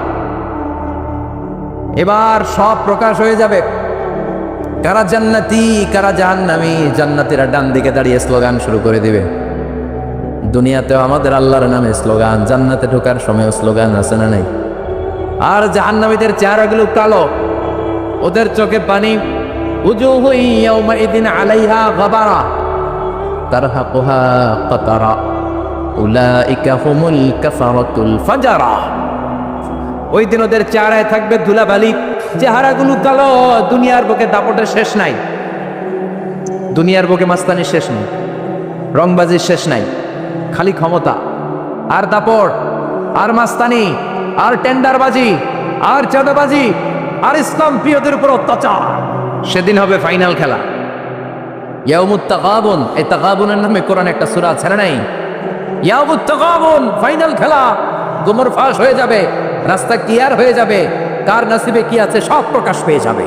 এবার সব প্রকাশ হয়ে যাবে, কারা জান্নাতি কারা জাহান্নামী। জান্নাতীরা ডান দিকে দাঁড়িয়ে স্লোগান শুরু করে দিবে। দুনিয়াতেও আমাদের আল্লাহর নামে স্লোগান, জান্নাতে ঢোকার সময়ও স্লোগান আছে না নাই? আর জাহান্নামীদের চেহারাগুলো কালো, ওদের চোখে পানি। উজুহু ইয়াউমাইদিন আলাইহা গাবারা তারহাকুহা কাতারা উলাইকা হুমুল কাফারাতুল ফাজারা। ওই দিন ওদের চেহারায় থাকবে ধুলাবালি, চেহারাগুলো কালো। দুনিয়ার বুকে দাপটের শেষ নাই, দুনিয়ার বুকে মাস্তানির শেষ নাই, রংবাজির শেষ নাই, খালি ক্ষমতা আর দাপট আর মাস্তানি আর টেন্ডারবাজি আর চাঁদাবাজি আর ইসলাম প্রিয়দের উপর অত্যাচার। সেদিন হবে ফাইনাল খেলা, ইয়াউমুত তাগাবুন। এই তাগাবুনের নামে কোরআন একটা সূরা আছে না নাই? ইয়াউমুত তাগাবুন, ফাইনাল খেলা। গোমর ফাঁস হয়ে যাবে, রাস্তা ক্লিয়ার হয়ে যাবে, কার নসিবে কি আছে সব প্রকাশ পেয়ে যাবে।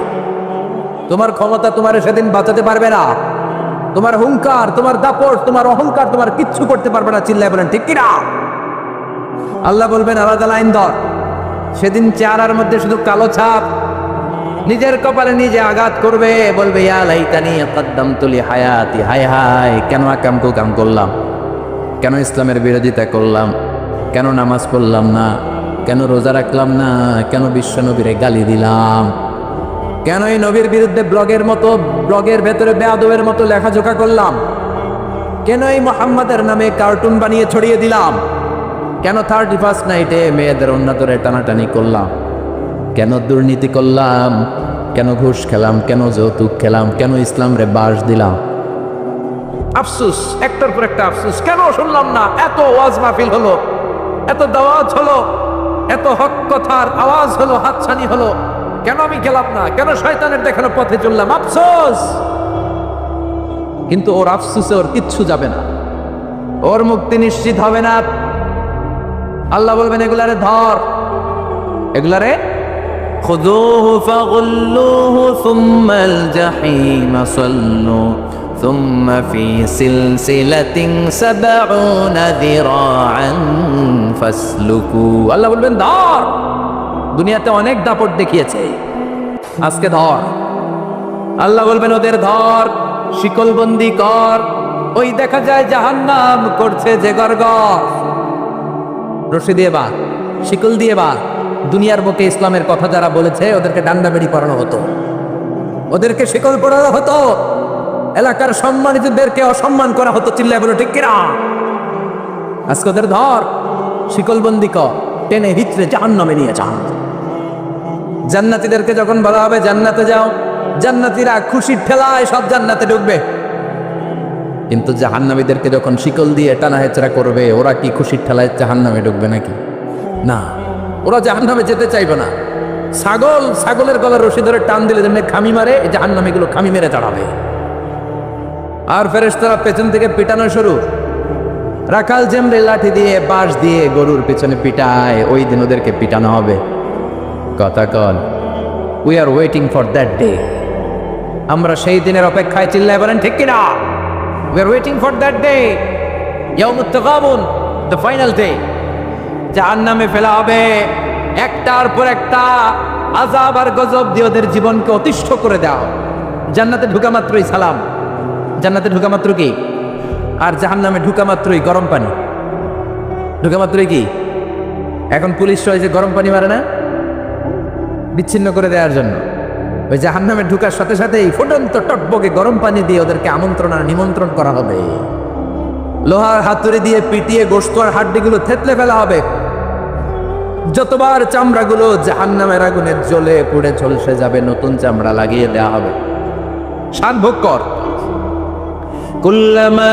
তোমার ক্ষমতা তোমার সেদিন বাঁচাতে পারবে না, তোমার হুঙ্কার, তোমার দাপট, তোমার অহংকার তোমার কিচ্ছু করতে পারবে না। চিল্লায় বলেন ঠিক কিনা? আল্লাহ বলবেন আলাদা লাইন ধর। সেদিন চেহারার মধ্যে শুধু কালো ছাপ, নিজের কপালে নিজে আঘাত করবে, বলবে ইয়া লাইতানি কদ্দামতু লি হায়াতি। হায় হায়, কেন কাম করলাম, কেন ইসলামের বিরোধিতা করলাম, কেন নামাজ পড়লাম না, কেন রোজা রাখলাম না, কেন বিশ্ব নবীরে গালি দিলাম, কেন এই নবীর বিরুদ্ধে ব্লগের ভেতরে বেয়াদবের মতো লেখাজোখা করলাম, কেন এই মুহাম্মাদের নামে কার্টুন বানিয়ে ছড়িয়ে দিলাম, কেন 31st নাইটে মেয়েদের অন্যতরে টানাটানি করলাম, কেন দুর্নীতি করলাম, কেন ঘুষ খেলাম, কেন যৌতুক খেলাম, কেন ইসলাম রে বাস দিলাম। আফসোস, একটার পর একটা আফসোস। কেন শুনলাম না? এত ওয়াজ মাহফিল হলো, এত দাওয়াত হলো, এত হক কথার আওয়াজ হলো, হাতছানি হলো, কেন আমি গেলাম না? কেন শয়তানের দেখানো পথে চললাম? আফসোস। কিন্তু ওর আফসোসে ওর কিচ্ছু যাবে না, ওর মুক্তি নিশ্চিত হবে না। আল্লাহ বলবেন এগুলারে ধর, এগুলারে খুযুহু ফাগুল্লুহু সুম্মাল জাহিম সাল্লু সুম্মা ফি সিলসিলাতিন ৭০ যিরাআন ফাসলুকু। আল্লাহ বলবেন ধর। দুনিয়াতে অনেক দাপট দেখিয়েছে, আজকে ধর। আল্লাহ বলবেন ওদের ধর, শিকলবন্দি কর। ওই দেখা যায় জাহান্নাম করছে যে গরগর, রশি দিয়ে বা শিকল দিয়ে বা। দুনিয়ার বুকে ইসলামের কথা যারা বলেছে ওদেরকে ডান্ডা বেড়ি পরানো হতো, ওদেরকে শিকল পরানো হতো, এলাকার সম্মানিতদেরকে অসম্মান করা হতো। চিল্লায় বলো ঠিক কিনা? আজকে ওদের ধর, শিকলবন্দি কর, টেনে ভিতরে জাহান্নামে নিয়ে যান। জান্নাতীদেরকে যখন বলা হবে জান্নাতে যাও, জান্নাতীরা খুশির ঠেলায় সব জান্নাতে ঢুকবে। কিন্তু জাহান্নামীদেরকে যখন শিকল দিয়ে টানা হেচড়া করবে, ওরা কি খুশির ঠেলায় জাহান্নামে ঢুকবে নাকি? না, ওরা জাহান্নামে যেতে চাইবে না। ছাগলের গলার রশি ধরে টান দিলে যেমনি খামি মারে, এই জাহান্নামীগুলো খামি মেরে দাঁড়াবে। আর ফেরেশতারা পেছন থেকে পিটানো শুরু। রাখাল যেমনি লাঠি দিয়ে বাঁশ দিয়ে গরুর পেছনে পিটায়, ওই দিন ওদেরকে পিটানো হবে। কথা কল, we are waiting for that day. আমরা সেই দিনের অপেক্ষায়, চিল্লায় বলেন ঠিক কিনা? We are waiting for that day, ইয়াউমুত তাগাবুন, দ্য ফাইনাল ডে। জাহান্নামে ফেলা হবে একটার পর একটা, আযাব আর গজব দিয়ে ওদের জীবনকে অতিষ্ঠ করে দাও। জান্নাতে ঢুকা মাত্রই সালাম, জান্নাতে ঢুকা মাত্র কি? আর জাহান্নামে ঢুকা মাত্রই গরম পানি। ঢুকা মাত্রই কি? এখন পুলিশ রয়েছে গরম পানি মারে না, বিচ্ছিন্ন করে দেওয়ার জন্য। ওই জাহান্নামে ঢুকার সাথে সাথেই ফুটন্ত টকবকে গরম পানি দিয়ে ওদেরকে আমন্ত্রণ আর নিমন্ত্রণ করা হবে। লোহার হাতুড়ি দিয়ে পিটিয়ে গোশত আর হাড্ডিগুলো থেতলে ফেলা হবে। যতবার চামড়াগুলো জাহান্নামের আগুনে জ্বলে পুড়ে ঝলসে যাবে, নতুন চামড়া লাগিয়ে দেওয়া হবে। স্বাদ ভোগ কর। কুল্লামা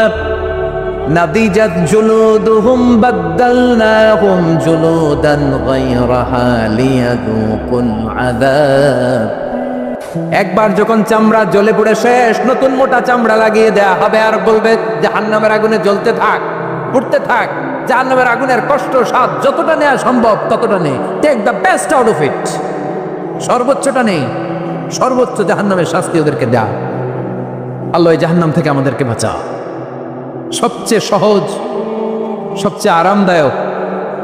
নাদিজাত জুলুদুহুম বাদদালনাহুম জুলুদান গায়রাহা লিয়াযুকুল আযাব। একবার যখন চামড়া জ্বলে পুড়ে শেষ, নতুন মোটা চামড়া লাগিয়ে দেয়া হবে। আর বলবে জাহান্নামের আগুনে জ্বলতে থাক, পুড়তে থাক। জাহান্নামের আগুনের কষ্ট স্বাদ যতটা নেওয়া সম্ভব ততটা নেই। Take the best out of it. সর্বোচ্চটা নেই, সর্বোচ্চ জাহান্নামের শাস্তি ওদেরকে দেয়া। আল্লাহ এই জাহান্নাম থেকে আমাদেরকে বাঁচা। সবচেয়ে সহজ, সবচেয়ে আরামদায়ক,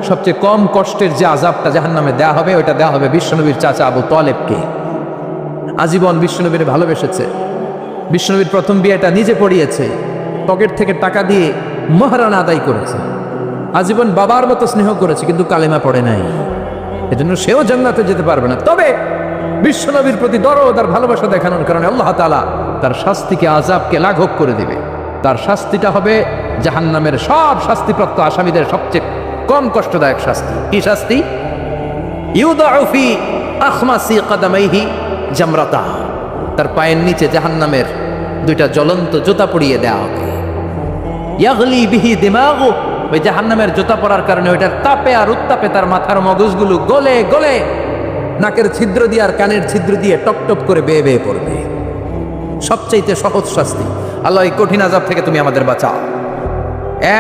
সবচেয়ে কম কষ্টের যে আযাবটা জাহান্নামে দেয়া হবে, ওইটা দেয়া হবে বিশ্বনবীর চাচা আবু তালেবকে। আজীবন বিশ্বনবীর ভালোবেসেছে। বিশ্বনবীর প্রথম বিয়েটা নিজে পড়িয়েছে, পকেট থেকে টাকা দিয়ে মহারানা আদায় করেছে। আজীবন বাবার মতো স্নেহ করেছে, কিন্তু কালেমা পড়ে নাই। এজন্য সেও জান্নাতে যেতে পারবে না। তবে বিশ্বনবীর প্রতি দরদ আর ভালোবাসা দেখানোর কারণে আল্লাহ তাআলা তার শাস্তিকে, আযাবকে লাঘব করে দিবে। তার শাস্তিটা হবে জাহান্নামের সব শাস্তিপ্রাপ্ত আসামিদের সবচেয়ে কম কষ্টদায়ক শাস্তি। কি শাস্তি? ইউদাউ ফি আখমাসি কাদামাইহি জামরাতা। তার পায়ের নিচে জাহান্নামের দুইটা জ্বলন্ত জুতা পরিয়ে দেওয়া হবে। ইয়াগলি বিহি দিমাগু। ওই জাহান্নামের জুতা পরার কারণে ওইটার তাপে আর উত্তাপে তার মাথার মগজগুলো গলে গলে নাকের ছিদ্র দিয়ে আর কানের ছিদ্র দিয়ে টপ টপ করে বেয়ে বেয়ে পড়বে। সবচাইতে সহজ শাস্তি। আল্লাহ এই কঠিন আযাব থেকে তুমি আমাদের বাঁচাও।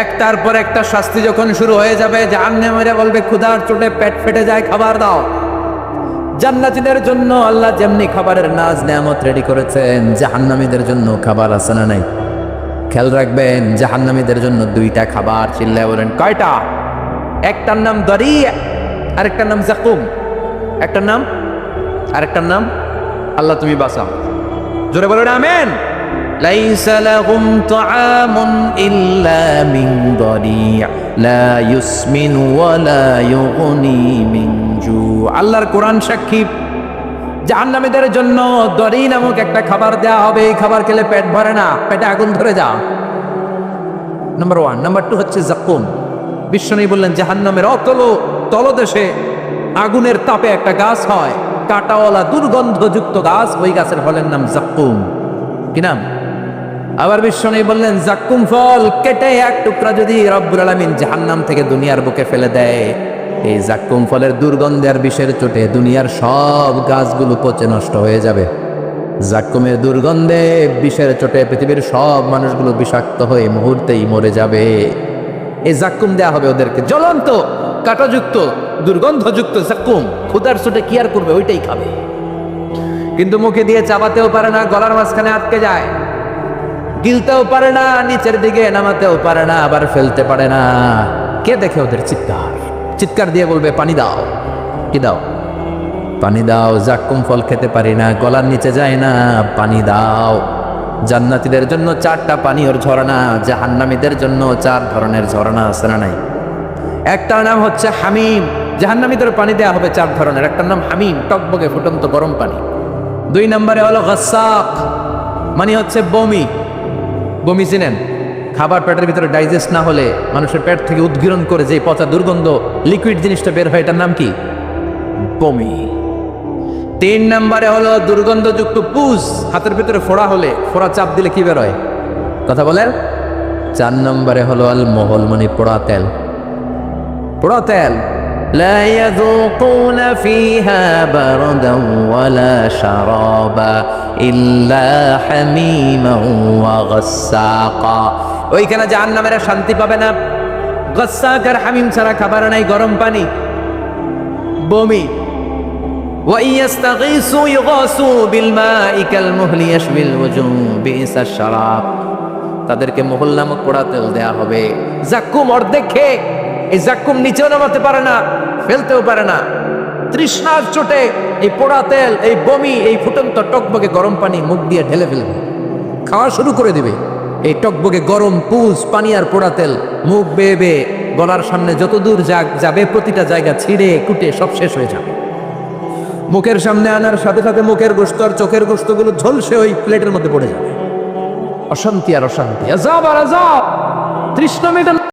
একটার পর একটা শাস্তি যখন শুরু হয়ে যাবে, জাহান্নামীরা বলবে ক্ষুধার চোটে পেট ফেটে যায়, খাবার দাও। জান্নাতীদের জন্য আল্লাহ যেমনি খাবারের নাজ নেয়ামত রেডি করেছেন, জাহান্নামীদের জন্য খাবার আছে না নাই? খেয়াল রাখবেন, জাহান্নামীদের জন্য দুইটা খাবার। চিল্লায় বলেন কয়টা? একটার নাম দরি, আরেকটার নাম জাকুম। একটার নাম, আরেকটার নাম আল্লাহ তুমি বাঁচাও। জোরে বলেন আমেন। লাইসা লাহুম তুআমুন ইল্লা মিন দরি' লা ইউসমিনু ওয়া লা ইউগনি মিন জু। আল্লাহর কোরআন সাক্ষী, জাহান্নামীদের জন্য দরি নামক একটা খাবার দেয়া হবে। এই খাবার খেলে পেট ভরে না, পেটে আগুন ধরে যা। নাম্বার 1। নাম্বার 2 হচ্ছে জাকুম। বিশ্বনবী বললেন জাহান্নামের অতল তলদেশে আগুনের তাপে একটা গাছ হয়, কাঁটাওয়ালা দুর্গন্ধযুক্ত গাছ। ওই গাছের ফলের নাম জাকুম। কি নাম? আবার বিশ্বনবী বললেন জাকুম ফল কেটে এক টুকরা যদি রব্বুল আলামিন জাহান্নাম থেকে দুনিয়ার বুকে ফেলে দেয়, এই জাকুম ফলের দুর্গন্ধে আর বিষের চোটে দুনিয়ার সব গাছগুলো পচে নষ্ট হয়ে যাবে। জাকুমের দুর্গন্ধে, বিষের চোটে পৃথিবীর সব মানুষগুলো বিষাক্ত হয়ে মুহূর্তেই মরে যাবে। এই জাকুম দেয়া হবে ওদেরকে, জ্বলন্ত কাঁটাযুক্ত দুর্গন্ধযুক্ত জাকুম। ক্ষুধার চোটে কি আর করবে? ওইটাই খাবে। কিন্তু মুখে দিয়ে চাবাতেও পারে না, গলার মাঝখানে আটকে যায়। গিলতেও পারে না, নিচের দিকে নামাতেও পারে না, আবার ফেলতে পারে না। কে দেখে ওদের চিৎকার? চিৎকার দিয়ে বলবে পানি দাও। কি দাও? পানি দাও। জাকুম ফল খেতে পারি না, গলার নিচে যায় না, পানি দাও। জান্নাতীদের জন্য 4টা পানীয়র ঝর্ণা, জাহান্নামীদের জন্য 4 ধরনের ঝর্ণা আছে না নাই? একটার নাম হচ্ছে হামিম। জাহান্নামীদের পানি দেয়া হবে 4 ধরনের। একটার নাম হামিম, টকবকে ফুটন্ত গরম পানি। 2 নম্বরে হলো গাসাক, মানে হচ্ছে বমি। বমি চিনেন? খাবার পেটের ভিতরে ডাইজেস্ট না হলে মানুষের পেট থেকে উদ্গীরণ করে যে পচা দুর্গন্ধ লিকুইড জিনিসটা বের হয়, এটার নাম কি? বমি। 3 নম্বরে হলো দুর্গন্ধযুক্ত পুজ। হাতের ভিতরে ফোড়া হলে, ফোড়া চাপ দিলে কি বের হয়? কথা বলেন। 4 নম্বরে হলো আল মহল, মানে পোড়া তেল। পোড়া তেল। لا يذوقون فيها بردا ولا شرابا إلا حميما وغساقا। ওইখানে জাহান্নামের শান্তি পাবে না। গসাক আর হামিম ছাড়া খাবার নাই, গরম পানি, বমি। ওয়াইয়াস্তাগীসু ইউগাসু বিলমাই কালমুহলি ইয়াশবিল ওয়াজুহ বিইসা শারাব। তাদেরকে মহল নামক পোড়া তেল দেয়া হবে। জাক্কুম অর্ধেক খেয়ে এই জাক্কুম নিচেও নামাতে পারে না, ফেলতেও পারে না। তৃষ্ণার চোটে এই পোড়া তেল, এই বমি, এই ফুটন্ত টকবগে গরম পানি মুখ দিয়ে ঢেলে ফেলবে, খাওয়া শুরু করে দিবে। এই টকবগে গরম পুজ পানি আর পোড়া তেল মুখ বেয়ে বেয়ে গলার সামনে যত দূর যাবে প্রতিটা জায়গা ছিঁড়ে কুটে সব শেষ হয়ে যাবে। মুখের সামনে আনার সাথে সাথে মুখের গোশত আর চোখের গোশতগুলো ঝলসে ওই প্লেটের মধ্যে পড়ে যাবে। অশান্তি আর অশান্তি, আযাব আর আযাব, তৃষ্ণা মেটানো।